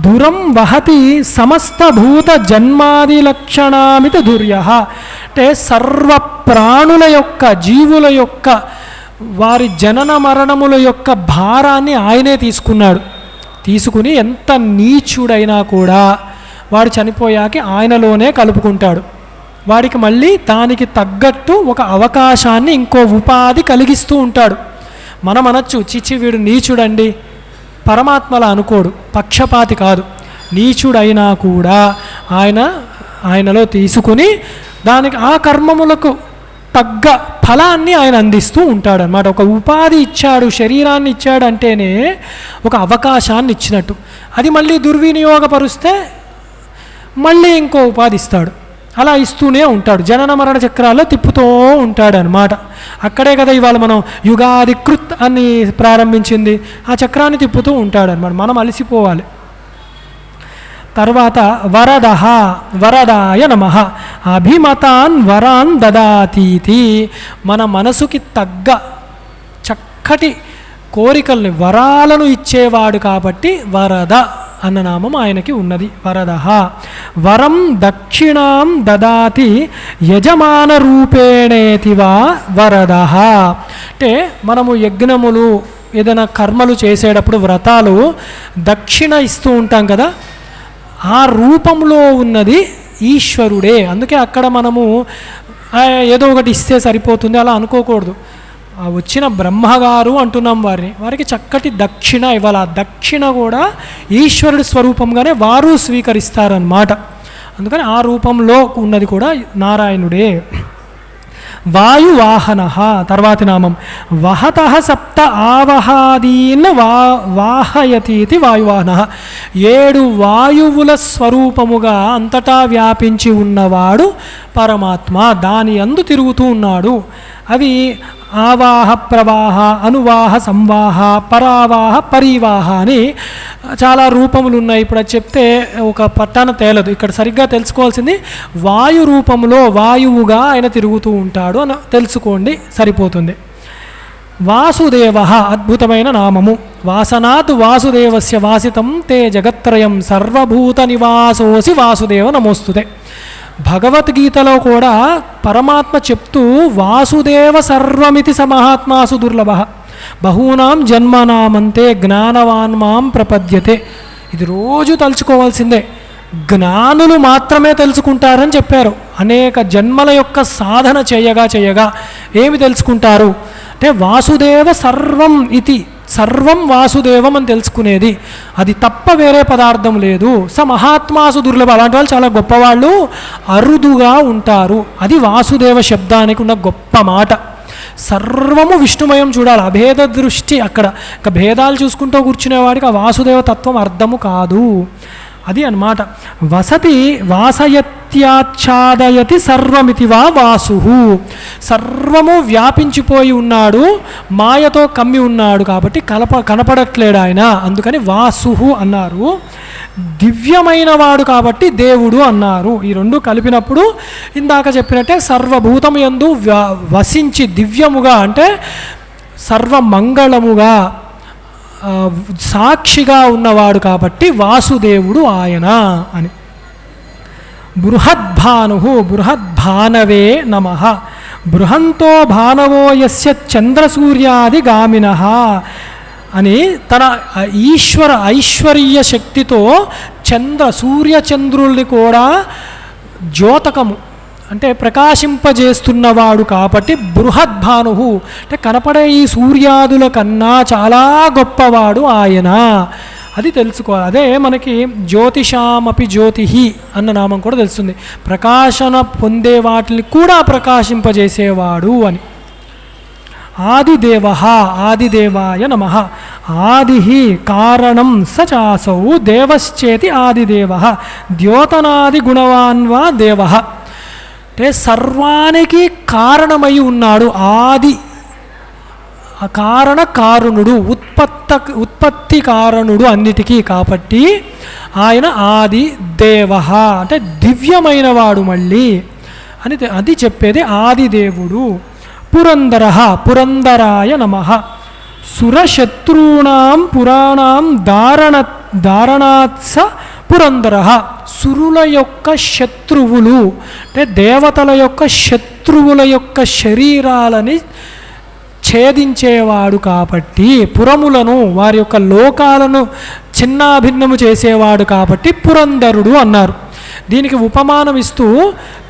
ధురం వహతి సమస్తభూత జన్మాది లక్షణామితి ధుర్య. అంటే సర్వ ప్రాణుల యొక్క, జీవుల యొక్క, వారి జనన మరణముల యొక్క భారాన్ని ఆయనే తీసుకుని ఎంత నీచుడైనా కూడా వాడు చనిపోయాక ఆయనలోనే కలుపుకుంటాడు. వాడికి మళ్ళీ దానికి తగ్గట్టు ఒక అవకాశాన్ని, ఇంకో ఉపాధి కలిగిస్తూ ఉంటాడు. మనం అనొచ్చు చిచ్చి వీడు నీచుడండి, పరమాత్మలా అనుకోడు, పక్షపాతి కాదు. నీచుడైనా కూడా ఆయనలో తీసుకుని దానికి ఆ కర్మములకు తగ్గ ఫలాన్ని ఆయన అందిస్తూ ఉంటాడనమాట. ఒక ఉపాధి ఇచ్చాడు, శరీరాన్ని ఇచ్చాడు అంటేనే ఒక అవకాశాన్ని ఇచ్చినట్టు. అది మళ్ళీ దుర్వినియోగపరుస్తే మళ్ళీ ఇంకో ఉపాధి ఇస్తాడు. అలా ఇస్తూనే ఉంటాడు, జనన మరణ చక్రాల్లో తిప్పుతూ ఉంటాడనమాట. అక్కడే కదా ఇవాళ మనం యుగాది కృత్ అని ప్రారంభించింది. ఆ చక్రాన్ని తిప్పుతూ ఉంటాడనమాట. మనం అలసిపోవాలి. తర్వాత వరదాయ నమః అభిమతాన్ వరాన్ దదాతీతి. మన మనసుకి తగ్గ చక్కటి కోరికల్ని వరాలను ఇచ్చేవాడు కాబట్టి వరద అన్న నామం ఆయనకి ఉన్నది. వరం దక్షిణాం దదాతి యజమాన రూపేణేతివా వరద. అంటే మనము యజ్ఞములు ఏదైనా కర్మలు చేసేటప్పుడు వ్రతాలు దక్షిణ ఇస్తూ ఉంటాం కదా, ఆ రూపంలో ఉన్నది ఈశ్వరుడే. అందుకే అక్కడ మనము ఏదో ఒకటి ఇస్తే సరిపోతుంది అలా అనుకోకూడదు. వచ్చిన బ్రహ్మగారు అంటున్నాం వారికి చక్కటి దక్షిణ ఇవ్వాలి. ఆ దక్షిణ కూడా ఈశ్వరుడి స్వరూపంగానే వారు స్వీకరిస్తారన్నమాట. అందుకని ఆ రూపంలో ఉన్నది కూడా నారాయణుడే. వాయువాహన తర్వాతి నామం వహత సప్త ఆవహాదీన్ వాహయతీతి వాయువాహన. 7 వాయువుల స్వరూపముగా అంతటా వ్యాపించి ఉన్నవాడు పరమాత్మ. దాని యందు తిరుగుతూ ఉన్నాడు. అవి ఆవాహ ప్రవాహ, అనువాహ సంవాహ, పరావాహ పరివాహ అని చాలా రూపములు ఉన్నాయి. ఇప్పుడు అది చెప్తే ఒక పట్టాన తేలదు. ఇక్కడ సరిగ్గా తెలుసుకోవాల్సింది వాయు రూపంలో వాయువుగా ఆయన తిరుగుతూ ఉంటాడు అని తెలుసుకోండి, సరిపోతుంది. వాసుదేవ అద్భుతమైన నామము. వాసనాత్ వాసుదేవస్య వాసితం తే జగత్రయం సర్వభూత నివాసోసి వాసుదేవ నమోస్తుతే. భగవద్గీతలో కూడా పరమాత్మ చెప్తూ వాసుదేవ సర్వమితి సమహాత్మాసు దుర్లభ బహూనాం జన్మనామంతే జ్ఞానవాన్ మాం ప్రపద్యతే. ఇది రోజు తలుచుకోవాల్సిందే. జ్ఞానులు మాత్రమే తెలుసుకుంటారని చెప్పారు. అనేక జన్మల యొక్క సాధన చేయగా ఏమి తెలుసుకుంటారు అంటే వాసుదేవ సర్వం ఇది, సర్వం వాసుదేవం అని తెలుసుకునేది. అది తప్ప వేరే పదార్థం లేదు. స మహాత్మాసు దుర్లభ. అలాంటి వాళ్ళు చాలా గొప్పవాళ్ళు అరుదుగా ఉంటారు. అది వాసుదేవ శబ్దానికి ఉన్న గొప్ప మాట. సర్వము విష్ణుమయం చూడాలి, అభేద దృష్టి. అక్కడ ఇంకా భేదాలు చూసుకుంటూ కూర్చునేవాడికి ఆ వాసుదేవ తత్వం అర్థము కాదు. అది అన్నమాట. వసతి వాసయత్యాచ్ఛాదయతి సర్వమితి వా వాసు. సర్వము వ్యాపించిపోయి ఉన్నాడు, మాయతో కమ్మి ఉన్నాడు కాబట్టి కనపడట్లేడు ఆయన. అందుకని వాసు అన్నారు. దివ్యమైన వాడు కాబట్టి దేవుడు అన్నారు. ఈ రెండు కలిపినప్పుడు ఇందాక చెప్పినట్టే సర్వభూతం యందు వసించి దివ్యముగా అంటే సర్వమంగళముగా సాక్షిగా ఉన్నవాడు కాబట్టి వాసుదేవుడు ఆయన అని. బృహద్భాను బృహద్భానవే నమః. బృహంతో భానవో యస్య చంద్రసూర్యాది గామినః అని తన ఐశ్వర్య శక్తితో సూర్యచంద్రుల్ని కూడా ద్యోతకము అంటే ప్రకాశింపజేస్తున్నవాడు కాబట్టి బృహద్భాను అంటే కనపడే ఈ సూర్యాదుల కన్నా చాలా గొప్పవాడు ఆయన. అది తెలుసుకోవాలి. అదే మనకి జ్యోతిషామపి జ్యోతిహి అన్న నామం కూడా తెలుస్తుంది. ప్రకాశన పొందే వాటిని కూడా ప్రకాశింపజేసేవాడు అని. ఆదిదేవ ఆదిదేవాయ నమః. ఆది కారణం స చాసౌ దేవశ్చేతి ఆదిదేవ ద్యోతనాది గుణవాన్వా దేవ. అంటే సర్వానికి కారణమై ఉన్నాడు. ఆది కారణుడు, ఉత్పత్తి కారణుడు అన్నిటికీ. కాబట్టి ఆయన ఆది దేవ అంటే దివ్యమైన వాడు మళ్ళీ అని అది చెప్పేది ఆదిదేవుడు. పురందరాయ నమః. సురశత్రూణాం పురాణాం దారణాత్స పురందర. సురుల యొక్క శత్రువులు అంటే దేవతల యొక్క శత్రువుల యొక్క శరీరాలని ఛేదించేవాడు కాబట్టి, పురములను వారి యొక్క లోకాలను చిన్నాభిన్నము చేసేవాడు కాబట్టి పురందరుడు అన్నారు. దీనికి ఉపమానం ఇస్తూ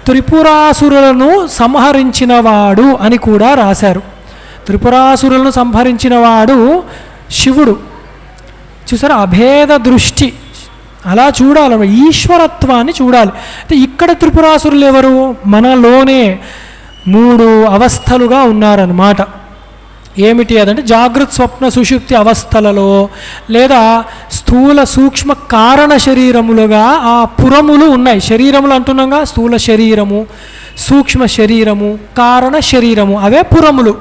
త్రిపురాసురులను సంహరించినవాడు అని కూడా రాశారు. త్రిపురాసురులను సంహరించినవాడు శివుడు. చూసారా, అభేద దృష్టి. అలా చూడాలి, ఈశ్వరత్వాన్ని చూడాలి. అయితే ఇక్కడ త్రిపురాసురులు ఎవరు? మనలోనే 3 అవస్థలుగా ఉన్నారన్నమాట. ఏమిటి అదంటే జాగృత్ స్వప్న సుషుప్తి అవస్థలలో లేదా స్థూల సూక్ష్మ కారణ శరీరములుగా ఆ పురములు ఉన్నాయి. శరీరములు అంటున్నాగా, స్థూల శరీరము, సూక్ష్మ శరీరము, కారణ శరీరము, అవే పురములు.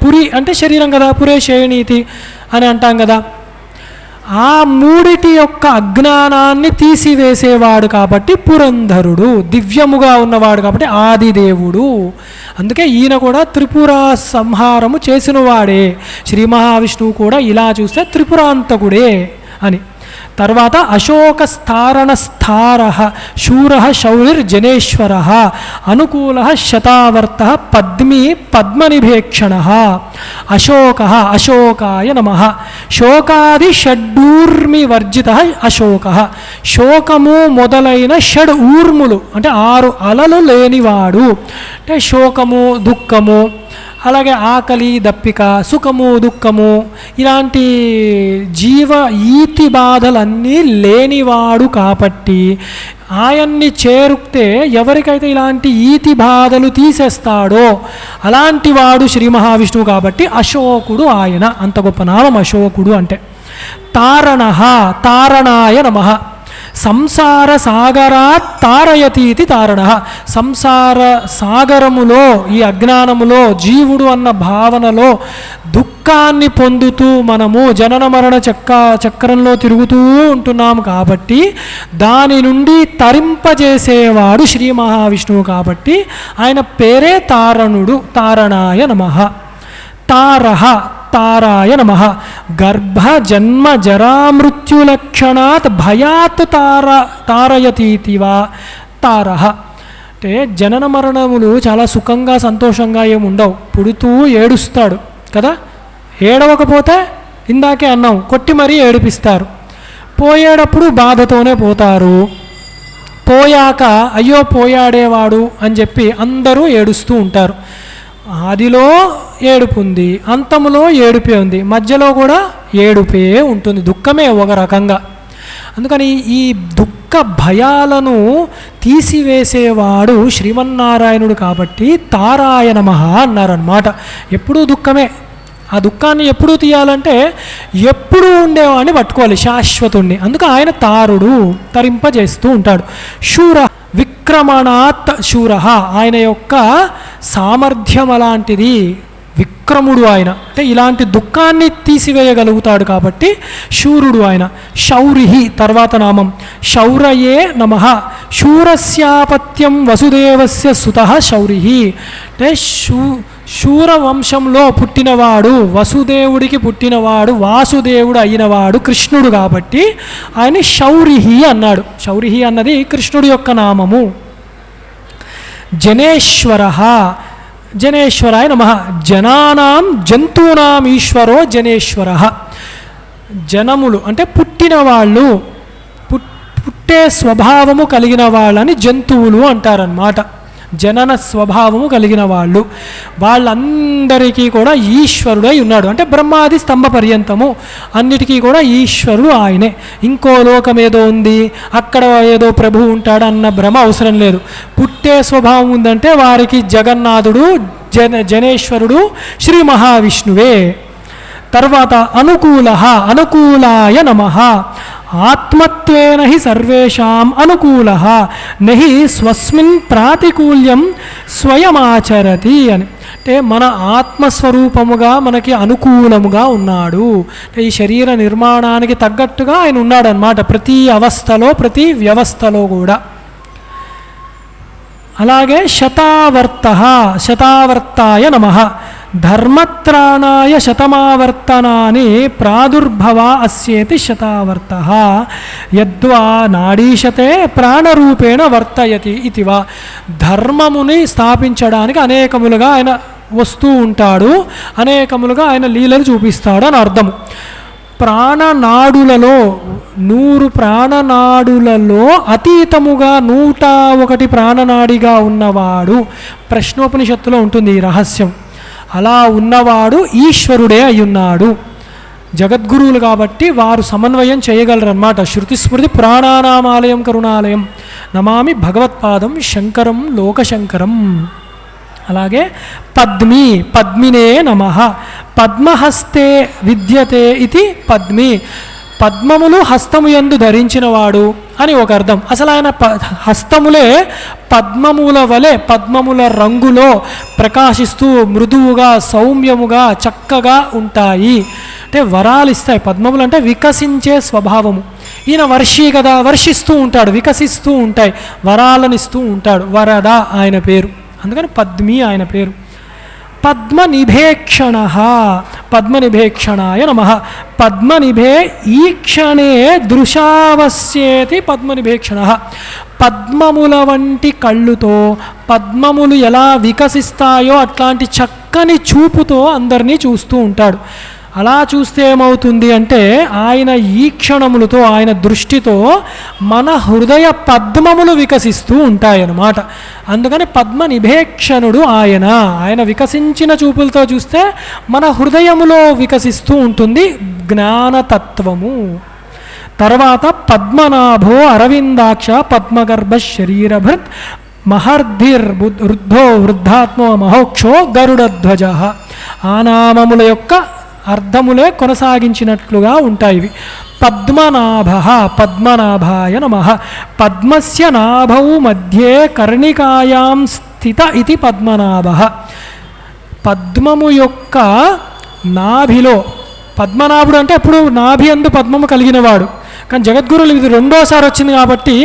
పురి అంటే శరీరం కదా, పురే శయనీతి అని అంటాం కదా. ఆ 3 యొక్క అజ్ఞానాన్ని తీసివేసేవాడు కాబట్టి పురంధరుడు, దివ్యముగా ఉన్నవాడు కాబట్టి ఆదిదేవుడు. అందుకే ఈయన కూడా త్రిపుర సంహారము చేసినవాడే. శ్రీ మహావిష్ణువు కూడా ఇలా చూస్తే త్రిపురాంతకుడే అని. తర్వాత అశోక స్థారణ స్థార శూర శౌరిర్జనేశ్వర అనుకూల శతావర్త పద్మీ పద్మనిభేక్షణ అశోక అశోకాయ నమ. శోకాది షడ్ఊర్మి వర్జిత అశోక. శోకము మొదలైన షడ్ ఊర్ములు అంటే 6 అలలు లేనివాడు. అంటే శోకము, దుఃఖము, అలాగే ఆకలి, దప్పిక, సుఖము, దుఃఖము, ఇలాంటి జీవ ఈతి బాధలన్నీ లేనివాడు కాబట్టి ఆయన్ని చేరుక్తే ఎవరికైతే ఇలాంటి ఈతి బాధలు తీసేస్తాడో అలాంటి వాడు శ్రీ మహావిష్ణువు కాబట్టి అశోకుడు ఆయన. అంత గొప్ప నామం అశోకుడు అంటే. తారణాయ నమః. సంసార సాగరాత్ తారయతీతి తారణ. సంసార సాగరములో, ఈ అజ్ఞానములో, జీవుడు అన్న భావనలో దుఃఖాన్ని పొందుతూ మనము జనన మరణ చక్రంలో తిరుగుతూ ఉంటున్నాము కాబట్టి దాని నుండి తరింపజేసేవాడు శ్రీ మహావిష్ణువు కాబట్టి ఆయన పేరే తారణుడు. తారణాయ నమః. తారాయ నమః. గర్భ జన్మ జరామృత్యులక్షణాత్ భయాత్ తారయతీతివా తారః. అంటే జనన మరణములు చాలా సుఖంగా సంతోషంగా ఏముండవు. పుడుతూ ఏడుస్తాడు కదా, ఏడవకపోతే ఇందాకే అన్నాం కొట్టి మరీ ఏడిపిస్తారు. పోయేటప్పుడు బాధతోనే పోతారు. పోయాక అయ్యో పోయాడేవాడు అని చెప్పి అందరూ ఏడుస్తూ ఉంటారు. ఆదిలో ఏడుపు ఉంది, అంతములో ఏడుపే ఉంది, మధ్యలో కూడా ఏడుపే ఉంటుంది. దుఃఖమే ఒక రకంగా. అందుకని ఈ దుఃఖ భయాలను తీసివేసేవాడు శ్రీమన్నారాయణుడు కాబట్టి తారాయ నమః అన్నారన్నమాట. ఎప్పుడూ దుఃఖమే. ఆ దుఃఖాన్ని ఎప్పుడూ తీయాలంటే ఎప్పుడూ ఉండేవాడిని పట్టుకోవాలి, శాశ్వతుణ్ణి. అందుకు ఆయన తారుడు, తరింపజేస్తూ ఉంటాడు. శూర విక్రమణాత్ శూర. ఆయన యొక్క సామర్థ్యం అలాంటిది, విక్రముడు ఆయన. అంటే ఇలాంటి దుఃఖాన్ని తీసివేయగలుగుతాడు కాబట్టి శూరుడు ఆయన. శౌరిహి తర్వాత నామం. శౌరయే నమః. శూరస్యాపత్యం వసుదేవస్య సుతః శౌరిహి. అంటే శూర వంశంలో పుట్టినవాడు, వసుదేవుడికి పుట్టినవాడు, వాసుదేవుడు అయినవాడు కృష్ణుడు కాబట్టి ఆయన శౌరిహి అన్నాడు. శౌరిహి అన్నది కృష్ణుడి యొక్క నామము. జనేశ్వరాయ నమః. జనానాం జంతూనాం ఈశ్వరో జనేశ్వరః. జనములు అంటే పుట్టిన వాళ్ళు, పుట్టే స్వభావము కలిగిన వాళ్ళని జంతువులు అంటారన్నమాట. జనన స్వభావము కలిగిన వాళ్ళు, వాళ్ళందరికీ కూడా ఈశ్వరుడై ఉన్నాడు. అంటే బ్రహ్మాది స్తంభ పర్యంతము అన్నిటికీ కూడా ఈశ్వరుడు ఆయనే. ఇంకో లోకం ఏదో ఉంది, అక్కడ ఏదో ప్రభువు ఉంటాడు అన్న భ్రమ అవసరం లేదు. పుట్టే స్వభావం ఉందంటే వారికి జగన్నాథుడు, జనేశ్వరుడు శ్రీ మహావిష్ణువే. తర్వాత అనుకూలాయ నమః. ఆత్మత్వేన హి సర్వేషాం అనుకూలః నహి స్వస్మిన్ ప్రాతికూల్యం స్వయమాచరతి అని. అంటే మన ఆత్మస్వరూపముగా మనకి అనుకూలముగా ఉన్నాడు. అంటే ఈ శరీర నిర్మాణానికి తగ్గట్టుగా ఆయన ఉన్నాడనమాట ప్రతి అవస్థలో, ప్రతి వ్యవస్థలో కూడా. అలాగే శతావర్తాయ నమః. ధర్మత్రాణాయ శతమావర్తనాని ప్రాదుర్భవ అస్యేతి శతావర్తః యద్వా నాడీశతే ప్రాణరూపేణ వర్తయతి ఇతివా. ధర్మముని స్థాపించడానికి అనేకములుగా ఆయన వస్తూ ఉంటాడు, అనేకములుగా ఆయన లీలలు చూపిస్తాడు అని అర్థము. ప్రాణనాడులలో 100 ప్రాణనాడులలో అతీతముగా 101 ప్రాణనాడిగా ఉన్నవాడు. ప్రశ్నోపనిషత్తులో ఉంటుంది ఈ రహస్యం. అలా ఉన్నవాడు ఈశ్వరుడే అయ్యున్నాడు. జగద్గురువులు కాబట్టి వారు సమన్వయం చేయగలరు అన్నమాట. శృతి స్మృతి పురాణానామాలయం కరుణాలయం నమామి భగవత్పాదం శంకరం లోకశంకరం. అలాగే పద్మి, పద్మినే నమః. పద్మహస్తే విద్యతే ఇది పద్మి, పద్మములు హస్తము యందు ధరించినవాడు అని ఒక అర్థం. అసలు ఆయన హస్తములే పద్మముల వలె పద్మముల రంగులో ప్రకాశిస్తూ మృదువుగా సౌమ్యముగా చక్కగా ఉంటాయి. అంటే వరాలు ఇస్తాయి. పద్మములు అంటే వికసించే స్వభావము. ఈయన వర్షి కదా, వర్షిస్తూ ఉంటాడు, వికసిస్తూ ఉంటాయి, వరాలను ఇస్తూ ఉంటాడు. వరద ఆయన పేరు, అందుకని పద్మి ఆయన పేరు. పద్మనిభేక్షణ, పద్మనిభేక్షణాయ నమః. పద్మనిభే ఈక్షణే దృశావస్యేతి పద్మనిభేక్షణ. పద్మముల వంటి కళ్ళుతో పద్మములు ఎలా వికసిస్తాయో అట్లాంటి చక్కని చూపుతో అందరినీ చూస్తూ ఉంటాడు. అలా చూస్తే ఏమవుతుంది అంటే ఆయన ఈక్షణములతో ఆయన దృష్టితో మన హృదయ పద్మములు వికసిస్తూ ఉంటాయన్నమాట. అందుకని పద్మ నిభేక్షణుడు ఆయన. ఆయన వికసించిన చూపులతో చూస్తే మన హృదయములో వికసిస్తూ ఉంటుంది జ్ఞానతత్వము. తర్వాత పద్మనాభో అరవిందాక్ష పద్మగర్భ శరీరభృత్ మహర్ధిర్ వృద్ధో వృద్ధాత్మో మహోక్షో గరుడధ్వజ. ఆ నామముల యొక్క అర్థములే కొనసాగించినట్లుగా ఉంటాయి. పద్మనాభ, పద్మనాభాయ నమః. పద్మస్య నాభౌ మధ్యే కర్ణికాయాం స్థిత ఇది పద్మనాభ. పద్మము యొక్క నాభిలో, పద్మనాభుడు అంటే అప్పుడు నాభి అందు పద్మము కలిగినవాడు. కానీ జగద్గురులు ఇది రెండోసారి వచ్చింది కాబట్టి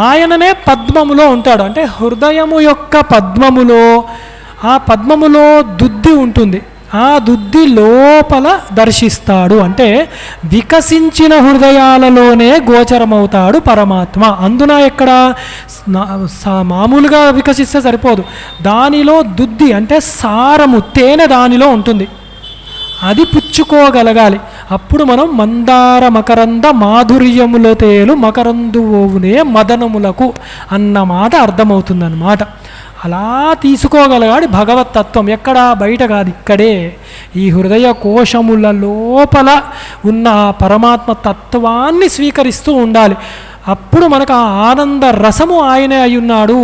ఆయననే పద్మములో ఉంటాడు. అంటే హృదయము యొక్క పద్మములో, ఆ పద్మములో దుద్ది ఉంటుంది, ఆ దుద్ది లోపల దర్శిస్తాడు. అంటే వికసించిన హృదయాలలోనే గోచరమవుతాడు పరమాత్మ. అందున ఎక్కడ మామూలుగా వికసిస్తే సరిపోదు, దానిలో దుద్ది అంటే సారము, తేనె దానిలో ఉంటుంది, అది పుచ్చుకోగలగాలి. అప్పుడు మనం మందార మకరంద మాధుర్యముల తేలు మకరందువునే మదనములకు అన్న మాట అర్థమవుతుందన్నమాట. అలా తీసుకోగలగాడు భగవతత్వం. ఎక్కడ బయట కాదు, ఇక్కడే ఈ హృదయ కోశముల లోపల ఉన్న ఆ పరమాత్మ తత్వాన్ని స్వీకరిస్తూ ఉండాలి. అప్పుడు మనకు ఆ ఆనంద రసము ఆయనే అయి ఉన్నాడు,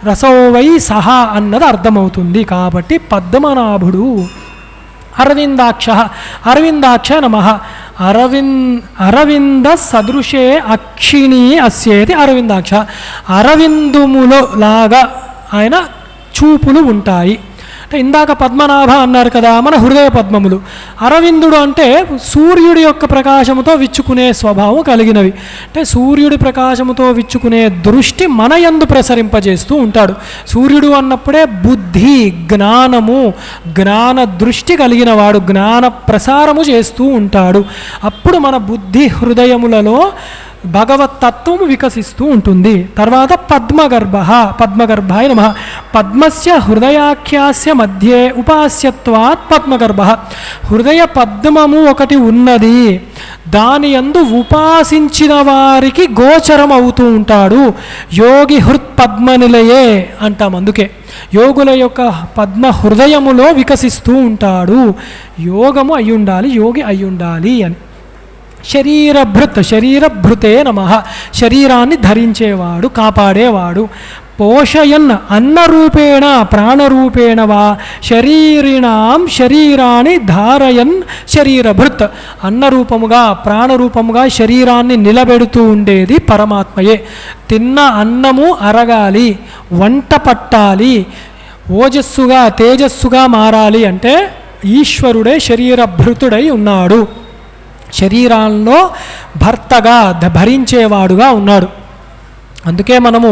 రసోవై సహా అన్నది అర్థమవుతుంది. కాబట్టి పద్మనాభుడు. అరవిందాక్ష, అరవిందాక్ష నమః. అరవింద సదృశే అక్షిణీ అస్యేతి అరవిందాక్ష. అరవిందుములో లాగా ఆయన చూపులు ఉంటాయి. అంటే ఇందాక పద్మనాభ అన్నారు కదా, మన హృదయ పద్మములు. అరవిందుడు అంటే సూర్యుడి యొక్క ప్రకాశముతో విచ్చుకునే స్వభావం కలిగినవి. అంటే సూర్యుడి ప్రకాశముతో విచ్చుకునే దృష్టి మన యందు ప్రసరింపజేస్తూ ఉంటాడు. సూర్యుడు అన్నప్పుడే బుద్ధి, జ్ఞానము, జ్ఞాన దృష్టి కలిగిన వాడు, జ్ఞాన ప్రసారము చేస్తూ ఉంటాడు. అప్పుడు మన బుద్ధి హృదయములలో భగవతత్వము వికసిస్తూ ఉంటుంది. తర్వాత పద్మగర్భ, పద్మగర్భాయ నమః. పద్మస్య హృదయాఖ్యాస్య మధ్యే ఉపాస్యత్వాత్ పద్మగర్భ. హృదయ పద్మము ఒకటి ఉన్నది, దాని యందు ఉపాసించిన వారికి గోచరం అవుతూ ఉంటాడు. యోగి హృత్ పద్మనిలయే అంటాం. అందుకే యోగుల యొక్క పద్మ హృదయములో వికసిస్తూ ఉంటాడు. యోగము అయి ఉండాలి, యోగి అయి ఉండాలి అని. శరీరభృత్, శరీరభృతే నమః. శరీరాన్ని ధరించేవాడు, కాపాడేవాడు. పోషయన్ అన్నరూపేణ ప్రాణరూపేణ వా శరీరిణాం శరీరాన్ని ధారయన్ శరీరభృత్. అన్నరూపముగా ప్రాణరూపముగా శరీరాన్ని నిలబెడుతూ ఉండేది పరమాత్మయే. తిన్న అన్నము అరగాలి, వంట పట్టాలి, ఓజస్సుగా తేజస్సుగా మారాలి అంటే ఈశ్వరుడే శరీరభృతుడై ఉన్నాడు. శరీరాల్లో భర్తగా భరించేవాడుగా ఉన్నాడు. అందుకే మనము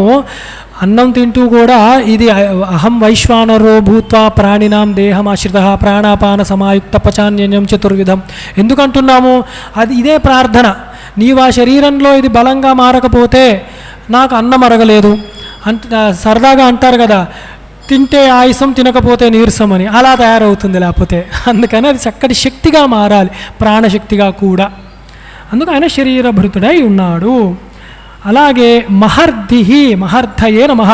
అన్నం తింటూ కూడా ఇది అహం వైశ్వానరో భూత్వా ప్రాణినాం దేహమాశ్రిత ప్రాణాపాన సమాయుక్త పచాన్యం చతుర్విధం ఎందుకంటున్నాము? అది ఇదే ప్రార్థన. నీవు ఆ శరీరంలో ఇది బలంగా మారకపోతే నాకు అన్నం అరగలేదు సరదాగా అంటారు కదా, తింటే ఆయుసం తినకపోతే నీరసం అని. అలా తయారవుతుంది లేకపోతే. అందుకని అది చక్కటి శక్తిగా మారాలి, ప్రాణశక్తిగా కూడా. అందుకు ఆయన శరీరభృతుడై ఉన్నాడు. అలాగే మహర్దిహి, మహర్ధయే నమః,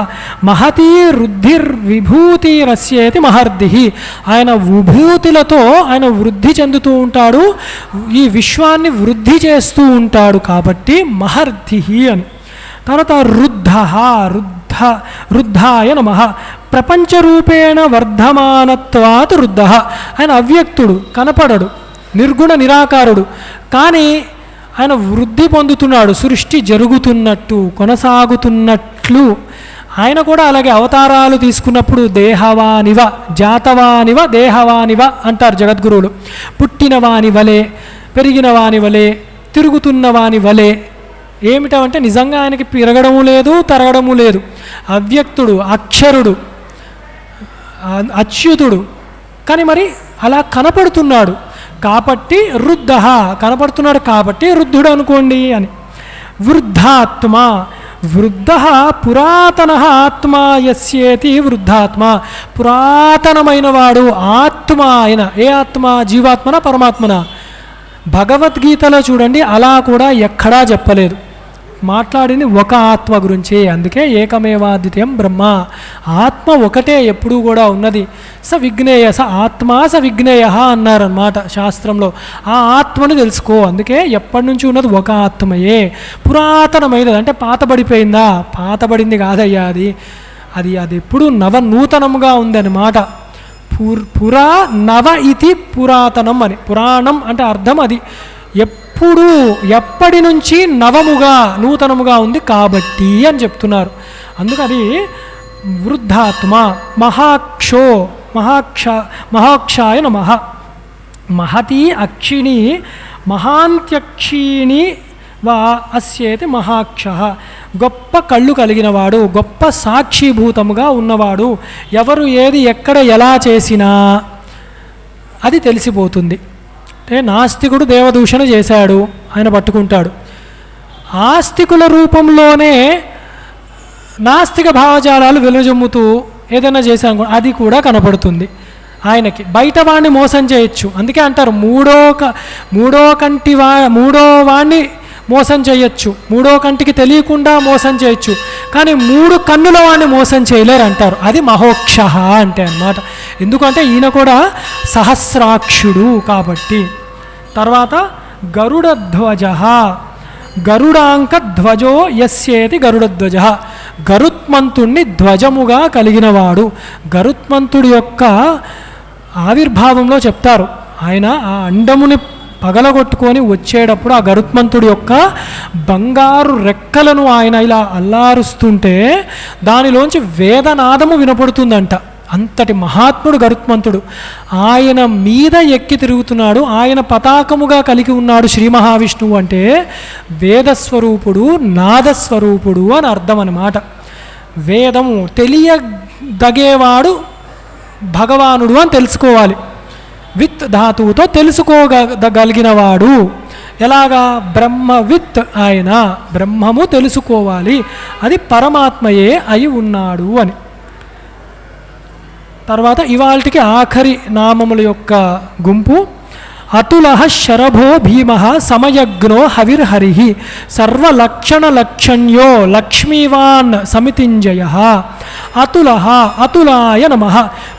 మహతీ వృద్ధిర్విభూతిరస్యేతి మహర్దిహి, ఆయన విభూతులతో ఆయన వృద్ధి చెందుతూ ఉంటాడు, ఈ విశ్వాన్ని వృద్ధి చేస్తూ ఉంటాడు కాబట్టి మహర్దిహి అని. తర్వాత రుద్ధాయ నమః, ప్రపంచరూపేణ వర్ధమానత్వాత్ రుద్ధ, ఆయన అవ్యక్తుడు, కనపడడు, నిర్గుణ నిరాకారుడు, కానీ ఆయన వృద్ధి పొందుతున్నాడు, సృష్టి జరుగుతున్నట్టు కొనసాగుతున్నట్లు. ఆయన కూడా అలాగే అవతారాలు తీసుకున్నప్పుడు దేహవానివ జాతవానివ దేహవానివ అంటారు జగద్గురువులు. పుట్టినవాని వలె, పెరిగిన వాని వలె, తిరుగుతున్న వాని వలె. ఏమిటంటే నిజంగా ఆయనకి పెరగడము లేదు, తరగడము లేదు, అవ్యక్తుడు, అక్షరుడు, అచ్యుతుడు, కానీ మరి అలా కనపడుతున్నాడు కాబట్టి రుద్ధ, కనపడుతున్నాడు కాబట్టి రుద్ధుడు అనుకోండి అని. వృద్ధాత్మ, వృద్ధ పురాతన ఆత్మ యస్యేతి వృద్ధాత్మ, పురాతనమైన వాడు ఆత్మ. ఆయన ఏ ఆత్మ? జీవాత్మన పరమాత్మన? భగవద్గీతలో చూడండి అలా కూడా ఎక్కడా చెప్పలేదు, మాట్లాడింది ఒక ఆత్మ గురించి. అందుకే ఏకమేవాద్వితీయం బ్రహ్మ, ఆత్మ ఒకటే ఎప్పుడూ కూడా ఉన్నది. స విజ్ఞేయ, స ఆత్మ స విజ్ఞేయ అన్నారన్నమాట శాస్త్రంలో. ఆ ఆత్మను తెలుసుకో, అందుకే ఎప్పటి నుంచి ఉన్నది ఒక ఆత్మయే. పురాతనమైనది అంటే పాతబడిపోయిందా? పాతబడింది కాదయ్యా, అది ఎప్పుడు నూతనముగా ఉందన్నమాట. పురా నవ ఇది పురాతనం అని. పురాణం అంటే అర్థం అది ఎప్పుడు, ఎప్పటి నుంచి నవముగా నూతనముగా ఉంది కాబట్టి అని చెప్తున్నారు. అందుకని వృద్ధాత్మ. మహాక్షాయ నమః, మహతి అక్షిణి మహాంత్యక్షిణి వా అస్యేతి మహాక్ష, గొప్ప కళ్ళు కలిగినవాడు, గొప్ప సాక్షిభూతముగా ఉన్నవాడు. ఎవరు ఏది ఎక్కడ ఎలా చేసినా అది తెలిసిపోతుంది. అంటే నాస్తికుడు దేవదూషణ చేశాడు, ఆయన పట్టుకుంటాడు. ఆస్తికుల రూపంలోనే నాస్తిక భావజాలాలు వెలుజమ్ముతూ ఏదైనా చేశాను అది కూడా కనపడుతుంది ఆయనకి. బయట వాడిని మోసం చేయొచ్చు, అందుకే అంటారు మూడో వాడిని మోసం చేయొచ్చు, మూడో కంటికి తెలియకుండా మోసం చేయొచ్చు, కానీ 3 కన్నుల వాడిని మోసం చేయలేరు అంటారు. అది మహోక్ష అంటే అన్నమాట. ఎందుకంటే ఈయన కూడా సహస్రాక్షుడు కాబట్టి. తర్వాత గరుడధ్వజ, గరుడాంక ధ్వజో యస్యేతి గరుడధ్వజ, గరుత్మంతుణ్ణి ధ్వజముగా కలిగినవాడు. గరుత్మంతుడి యొక్క ఆవిర్భావంలో చెప్తారు, ఆయన ఆ అండముని పగలగొట్టుకొని వచ్చేటప్పుడు ఆ గరుత్మంతుడి యొక్క బంగారు రెక్కలను ఆయన ఇలా అల్లారుస్తుంటే దానిలోంచి వేదనాదము వినపడుతుందంట. అంతటి మహాత్ముడు గరుత్మంతుడు. ఆయన మీద ఎక్కి తిరుగుతున్నాడు, ఆయన పతాకముగా కలిగి ఉన్నాడు శ్రీ మహావిష్ణువు. అంటే వేదస్వరూపుడు, నాదస్వరూపుడు అని అర్థం అన్నమాట. వేదము తెలియదగేవాడు భగవానుడు అని తెలుసుకోవాలి. విత్ ధాతువుతో తెలుసుకోగలిగినవాడు. ఎలాగా? బ్రహ్మవిత్, ఆయన బ్రహ్మము తెలుసుకోవాలి, అది పరమాత్మయే అయి ఉన్నాడు అని. తర్వాత ఇవాల్టికి ఆఖరి నామముల యొక్క గుంపు. అతులః శరభో భీమః సమయజ్ఞో హవిర్హరిః సర్వలక్షణలక్షణ్యో లక్ష్మీవాన్ సమితింజయః. అతులః, అతులాయ నమః.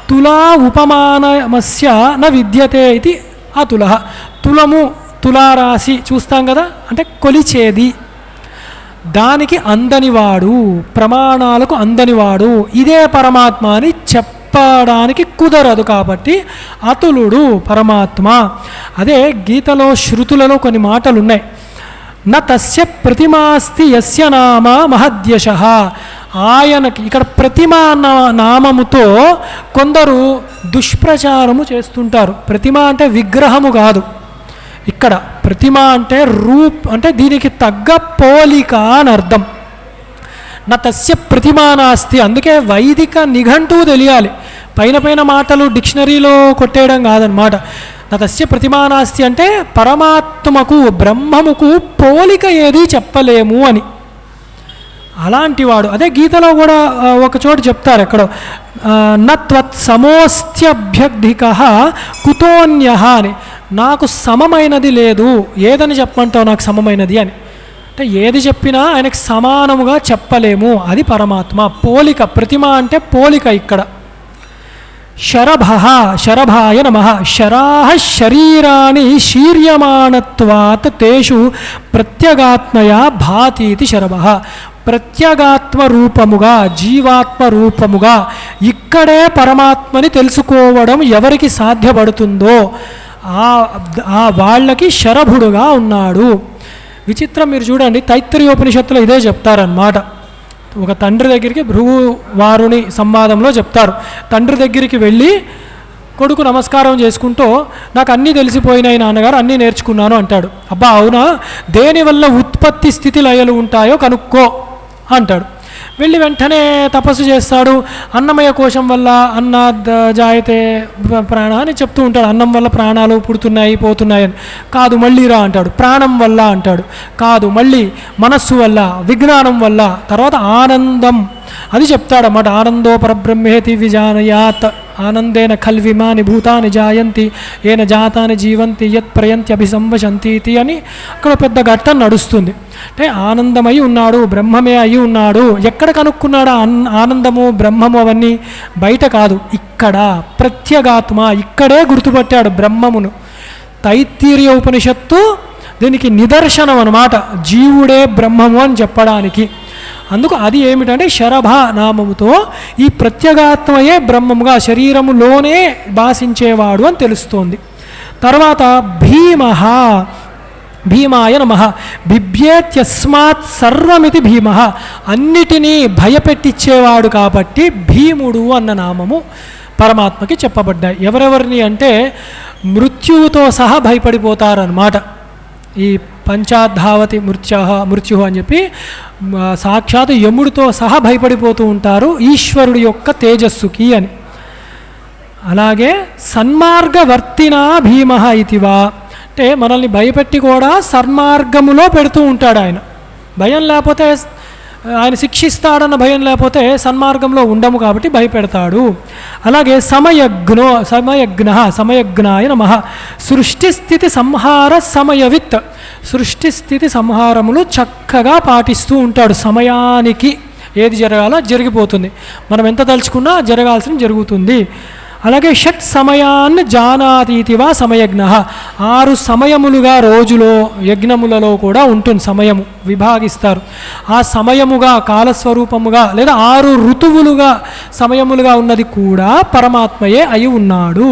తులా ఉపమానమస్య న విద్యతే ఇది అతులః. తులము, తులారాశి చూస్తాం కదా, అంటే కొలిచేది, దానికి అందనివాడు, ప్రమాణాలకు అందనివాడు. ఇదే పరమాత్మ అని చెప్పడానికి కుదరదు కాబట్టి అతులుడు పరమాత్మ. అదే గీతలో శృతులలో కొన్ని మాటలు ఉన్నాయి. న తస్య ప్రతిమాస్తి యస్య నామ మహద్యశః. ఆయనకి ఇక్కడ ప్రతిమ అన్న నామముతో కొందరు దుష్ప్రచారము చేస్తుంటారు. ప్రతిమ అంటే విగ్రహము కాదు, ఇక్కడ ప్రతిమ అంటే అంటే దీనికి తగ్గ పోలిక అని అర్థం. నా తస్య ప్రతిమా నాస్తి. అందుకే వైదిక నిఘంటువు తెలియాలి, పైన మాటలు డిక్షనరీలో కొట్టేయడం కాదనమాట. నా తస్య ప్రతిమా నాస్తి అంటే పరమాత్మకు, బ్రహ్మముకు పోలిక ఏది చెప్పలేము అని. అలాంటివాడు. అదే గీతలో కూడా ఒక చోటు చెప్తారు ఎక్కడో, నత్వత్ సమోస్త్యభ్యర్థిక కుతోన్యః అని. నాకు సమమైనది లేదు, ఏదని చెప్పమంటావు నాకు సమమైనది అని. అంటే ఏది చెప్పినా ఆయనకు సమానముగా చెప్పలేము, అది పరమాత్మ. పోలిక, ప్రతిమ అంటే పోలిక. ఇక్కడ శరభాయ నమః. శరాః శరీరాణి శీర్యమాణత్వాత్ తేషు ప్రత్యగాత్మయా భాతీతి శరభః. ప్రత్యగాత్మ రూపముగా, జీవాత్మ రూపముగా ఇక్కడే పరమాత్మని తెలుసుకోవడం ఎవరికి సాధ్యపడుతుందో ఆ వాళ్ళకి శరభుడుగా ఉన్నాడు. విచిత్రం మీరు చూడండి, తైత్తిరీయోపనిషత్తులో ఇదే చెప్తారన్నమాట. ఒక తండ్రి దగ్గరికి భృగు వారుని సంవాదంలో చెప్తారు. తండ్రి దగ్గరికి వెళ్ళి కొడుకు నమస్కారం చేసుకుంటూ, నాకు అన్నీ తెలిసిపోయినాయి నాన్నగారు, అన్నీ నేర్చుకున్నాను అంటాడు. అబ్బా అవునా, దేనివల్ల ఉత్పత్తి స్థితి లయలు ఉంటాయో కనుక్కో అంటాడు. వెళ్ళి వెంటనే తపస్సు చేస్తాడు. అన్నమయ కోశం వల్ల జాయతే ప్రాణ అని చెప్తూ ఉంటాడు. అన్నం వల్ల ప్రాణాలు పుడుతున్నాయి పోతున్నాయి అని. కాదు, మళ్ళీ రా అంటాడు. ప్రాణం వల్ల అంటాడు. కాదు, మళ్ళీ మనస్సు వల్ల, విజ్ఞానం వల్ల, తర్వాత ఆనందం అది చెప్తాడన్నమాట. ఆనందో పరబ్రహ్మేతి విజానయాత్ ఆనందేన ఖల్విమాని భూతాని జాయంతి ఏన జాతాని జీవంతి యత్ ప్రయంతి అభిసంవశంతి అని అక్కడ పెద్ద ఘట్టం నడుస్తుంది. అంటే ఆనందమై ఉన్నాడు, బ్రహ్మమే అయి ఉన్నాడు. ఎక్కడ కనుక్కున్నాడు ఆనందము బ్రహ్మము? అవన్నీ బయట కాదు, ఇక్కడ ప్రత్యేగాత్మ, ఇక్కడే గుర్తుపట్టాడు బ్రహ్మమును. తైత్తిరీయ ఉపనిషత్తు దీనికి నిదర్శనం అన్నమాట, జీవుడే బ్రహ్మము అని చెప్పడానికి. అందుకు అది ఏమిటంటే శరభ నామముతో ఈ ప్రత్యేగాత్మయే బ్రహ్మముగా శరీరములోనే భాషించేవాడు అని తెలుస్తోంది. తర్వాత భీమాయ నమః. బిభ్యేత్యస్మాత్ సర్వమితి భీమః. అన్నిటినీ భయపెట్టించేవాడు కాబట్టి భీముడు అన్న నామము పరమాత్మకి చెప్పబడ్డాయి. ఎవరెవరిని అంటే మృత్యువుతో సహా భయపడిపోతారన్నమాట. ఈ పంచాధావతి మృత్యు అని చెప్పి సాక్షాత్ యముడితో సహా భయపడిపోతూ ఉంటారు ఈశ్వరుడి యొక్క తేజస్సుకి అని. అలాగే సన్మార్గవర్తినా భీమః ఇతివా. అంటే మనల్ని భయపెట్టి కూడా సన్మార్గములో పెడుతూ ఉంటాడు ఆయన. భయం లేకపోతే, ఆయన శిక్షిస్తాడన్న భయం లేకపోతే సన్మార్గంలో ఉండము కాబట్టి భయపెడతాడు. అలాగే సమయజ్ఞాయ నమః. సృష్టిస్థితి సంహార సమయవిత్. సృష్టిస్థితి సంహారములు చక్కగా పాటిస్తూ ఉంటాడు. సమయానికి ఏది జరగాలో జరిగిపోతుంది. మనం ఎంత తలుచుకున్నా జరగాల్సిన జరుగుతుంది. అలాగే షట్ సమయాన్ని జానాతీతివా సమయజ్ఞ. 6 సమయములుగా రోజులో యజ్ఞములలో కూడా ఉంటుంది. సమయము విభాగిస్తారు. ఆ సమయముగా కాలస్వరూపముగా లేదా 6 ఋతువులుగా సమయములుగా ఉన్నది కూడా పరమాత్మయే అయి ఉన్నాడు.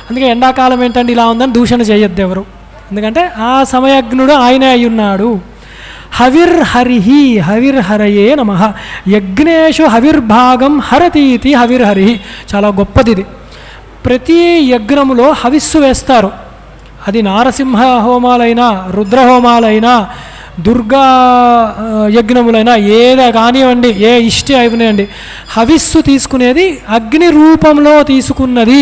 అందుకే ఎండాకాలం ఏంటంటే ఇలా ఉందని దూషణ చేయొద్దు ఎవరు, ఎందుకంటే ఆ సమయజ్ఞుడు ఆయనే అయి ఉన్నాడు. హవిర్హరయే నమః. యజ్ఞేషు హవిర్భాగం హరతీతి హవిర్హరి. చాలా గొప్పది ఇది. ప్రతి యజ్ఞములో హవిస్సు వేస్తారు. అది నారసింహ హోమాలైనా, రుద్రహోమాలైనా, దుర్గా యజ్ఞములైనా ఏదా కానివ్వండి, ఏ ఇష్టి అయినాయండి, హవిస్సు తీసుకునేది అగ్ని రూపంలో తీసుకున్నది.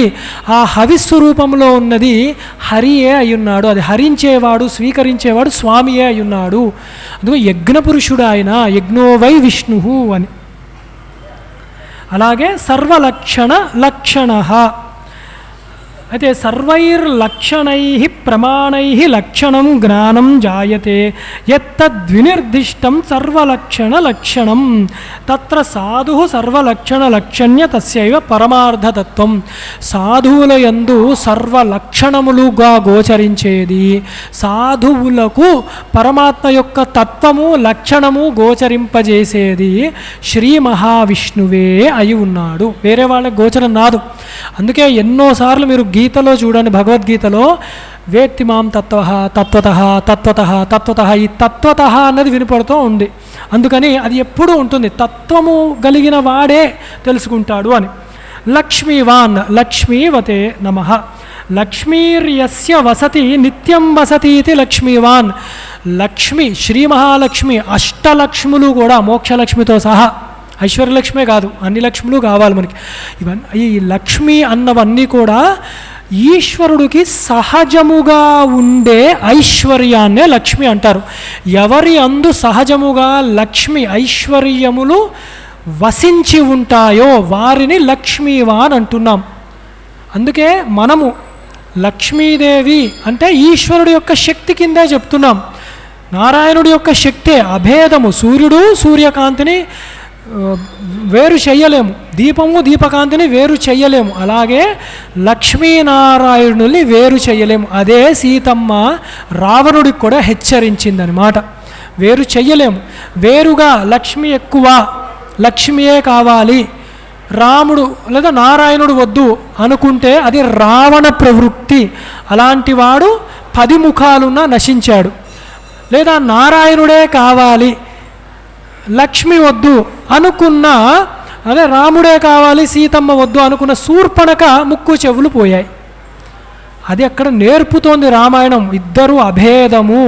ఆ హవిస్సు రూపంలో ఉన్నది హరియే అయ్యున్నాడు. అది హరించేవాడు, స్వీకరించేవాడు స్వామియే అయ్యున్నాడు. అందుకు యజ్ఞపురుషుడు ఆయన, యజ్ఞో వై విష్ణు అని. అలాగే లక్షణ. అయితే సర్వైర్లక్షణై ప్రమాణై లక్షణం జ్ఞానం జాయతే యత్తద్వినిర్దిష్టం సర్వలక్షణలక్షణం తత్ర సాధు సర్వలక్షణలక్షణ్య తస్యైవ పరమార్థతత్వం. సాధువుల యందు సర్వలక్షణములుగా గోచరించేది, సాధువులకు పరమాత్మ యొక్క తత్వము లక్షణము గోచరింపజేసేది శ్రీ మహావిష్ణువే అయి ఉన్నాడు. వేరే వాళ్ళకి గోచరం రాదు. అందుకే ఎన్నోసార్లు మీరు గీతలో చూడండి, భగవద్గీతలో వేత్తి మాం తత్వతః ఈ తత్వతః అన్నది వినపడుతూ ఉంది. అందుకని అది ఎప్పుడూ ఉంటుంది, తత్వము కలిగిన వాడే తెలుసుకుంటాడు అని. లక్ష్మీవాన్ లక్ష్మీవతే నమః. లక్ష్మీర్యస్య వసతి నిత్యం వసతీతి లక్ష్మీవాన్. లక్ష్మి శ్రీ మహాలక్ష్మి, అష్టలక్ష్ములు కూడా మోక్షలక్ష్మితో సహా, ఐశ్వర్యలక్ష్మే కాదు అన్ని లక్ష్ములు కావాలి మనకి. ఇవన్నీ ఈ లక్ష్మి అన్నవన్నీ కూడా ఈశ్వరుడికి సహజముగా ఉండే ఐశ్వర్యాన్నే లక్ష్మి అంటారు. ఎవరి అందు సహజముగా లక్ష్మి ఐశ్వర్యములు వసించి ఉంటాయో వారిని లక్ష్మీవాన్ అంటున్నాం. అందుకే మనము లక్ష్మీదేవి అంటే ఈశ్వరుడు యొక్క శక్తి కిందే చెప్తున్నాం. నారాయణుడి యొక్క శక్తే అభేదము. సూర్యుడు సూర్యకాంతిని వేరు చెయ్యలేము, దీపము దీపకాంతిని వేరు చెయ్యలేము. అలాగే లక్ష్మీనారాయణుల్ని వేరు చెయ్యలేము. అదే సీతమ్మ రావణుడికి కూడా హెచ్చరించిందనమాట. వేరు చెయ్యలేము. వేరుగా లక్ష్మి ఎక్కువ, లక్ష్మియే కావాలి, రాముడు లేదా నారాయణుడు వద్దు అనుకుంటే అది రావణ ప్రవృత్తి. అలాంటి వాడు 10 ముఖాలున్నా నశించాడు. లేదా నారాయణుడే కావాలి, లక్ష్మి వద్దు అనుకున్నా, అదే రాముడే కావాలి సీతమ్మ వద్దు అనుకున్న శూర్పణఖ ముక్కు చెవులు పోయాయి. అది అక్కడ నేర్పుతోంది రామాయణం. ఇద్దరు అభేదము,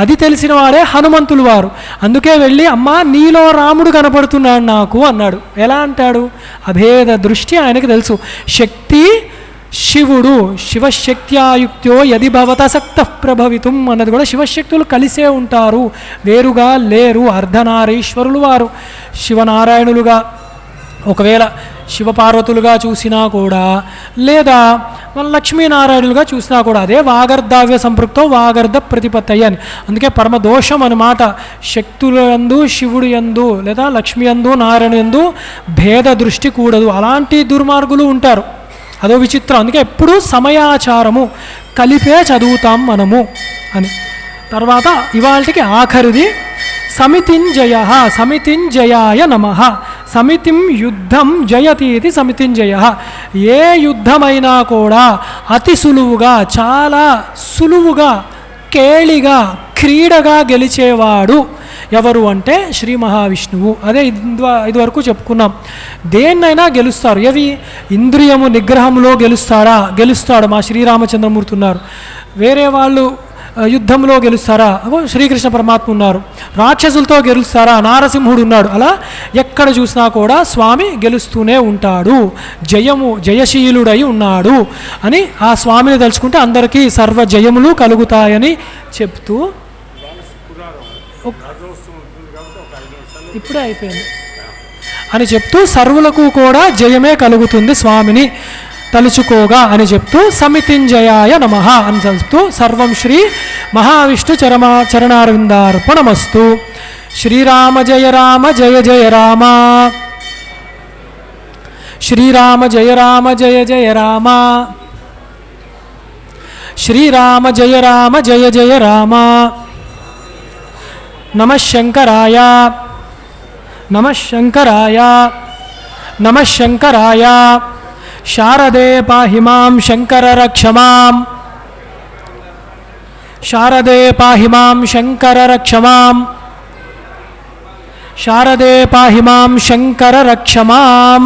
అది తెలిసిన వాడే హనుమంతులు వారు. అందుకే వెళ్ళి అమ్మా నీలో రాముడు కనపడుతున్నాడు నాకు అన్నాడు. ఎలా అంటాడు? అభేద దృష్టి ఆయనకి తెలుసు. శక్తి శివుడు, శివశక్త్యాయుక్త్యో యది భవతసక్త ప్రభవితం అన్నది కూడా శివశక్తులు కలిసే ఉంటారు, వేరుగా లేరు. అర్ధనారీశ్వరులు వారు శివనారాయణులుగా ఒకవేళ శివపార్వతులుగా చూసినా కూడా, లేదా మన లక్ష్మీనారాయణులుగా చూసినా కూడా అదే వాగర్ధావ్య సంపృక్తో వాగర్ధ ప్రతిపత్తయ్య అని. అందుకే పరమదోషం అన్నమాట. శక్తుల యందు శివుడు యందు లేదా లక్ష్మి యందు నారాయణ యందు భేద దృష్టి కూడదు. అలాంటి దుర్మార్గులు ఉంటారు. అదో విచిత్రం. అందుకే ఎప్పుడూ సమయాచారము కలిపే చదువుతాం మనము అని. తర్వాత ఇవాళకి ఆఖరిది సమితింజయ. సమితింజయాయ నమః. సమితిం యుద్ధం జయతీతి సమితింజయ. ఏ యుద్ధమైనా కూడా అతి సులువుగా, చాలా సులువుగా, కేళిగా, క్రీడగా గెలిచేవాడు ఎవరు అంటే శ్రీ మహావిష్ణువు. అదే ఇదివరకు చెప్పుకున్నాం. దేన్నైనా గెలుస్తారు. ఏవి? ఇంద్రియము నిగ్రహంలో గెలుస్తాడు మా శ్రీరామచంద్రమూర్తి ఉన్నారు. వేరే వాళ్ళు యుద్ధంలో గెలుస్తారా? శ్రీకృష్ణ పరమాత్మ ఉన్నారు. రాక్షసులతో గెలుస్తారా? నారసింహుడు ఉన్నాడు. అలా ఎక్కడ చూసినా కూడా స్వామి గెలుస్తూనే ఉంటాడు, జయశీలుడై ఉన్నాడు అని ఆ స్వామిని తలుచుకుంటే అందరికీ సర్వ జయములు కలుగుతాయని చెప్తూ, ఇప్పుడే అయిపోయింది అని చెప్తూ సర్వులకు కూడా జయమే కలుగుతుంది స్వామిని తలుచుకోగా అని చెప్తూ సమితింజయాయ నమః అని చెప్తూ సర్వం శ్రీ మహావిష్ణు చరణారవిందార్పణమస్తు. శ్రీరామ జయ రామ జయ జయ రామ. శ్రీరామ జయ రామ జయ జయ రామ. శ్రీరామ జయ రామ జయ జయ రామ. నమః శంకరాయ నమః శంకరాయ నమః శంకరాయ. శారదే పాహి మాం శంకర రక్ష మాం. శారదే పాహి మాం శంకర రక్ష మాం. శారదే పాహి మాం శంకర రక్ష మాం.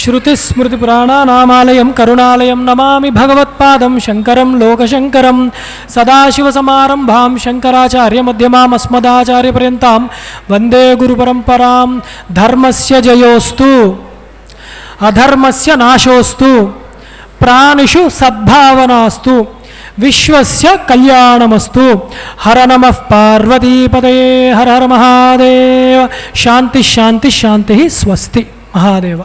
శృతిస్మృతిపురాణానామాలయం కరుణాలయం నమామి భగవత్పాదం శంకరం లోకశంకరం. సదాశివసమారంభాం శంకరాచార్యమధ్యమాం అస్మదాచార్యపర్యంతాం వందే గురుపరంపరాం. ధర్మస్య జయోస్తు అధర్మస్య నాశోస్తు. ప్రాణిషు సద్భావనాస్తు. విశ్వస్య కళ్యాణమస్తు. హర నమః పార్వతీపతయే. హర హర మహాదేవ. శాంతి శాంతి శాంతి. స్వస్తి. మహాదేవ.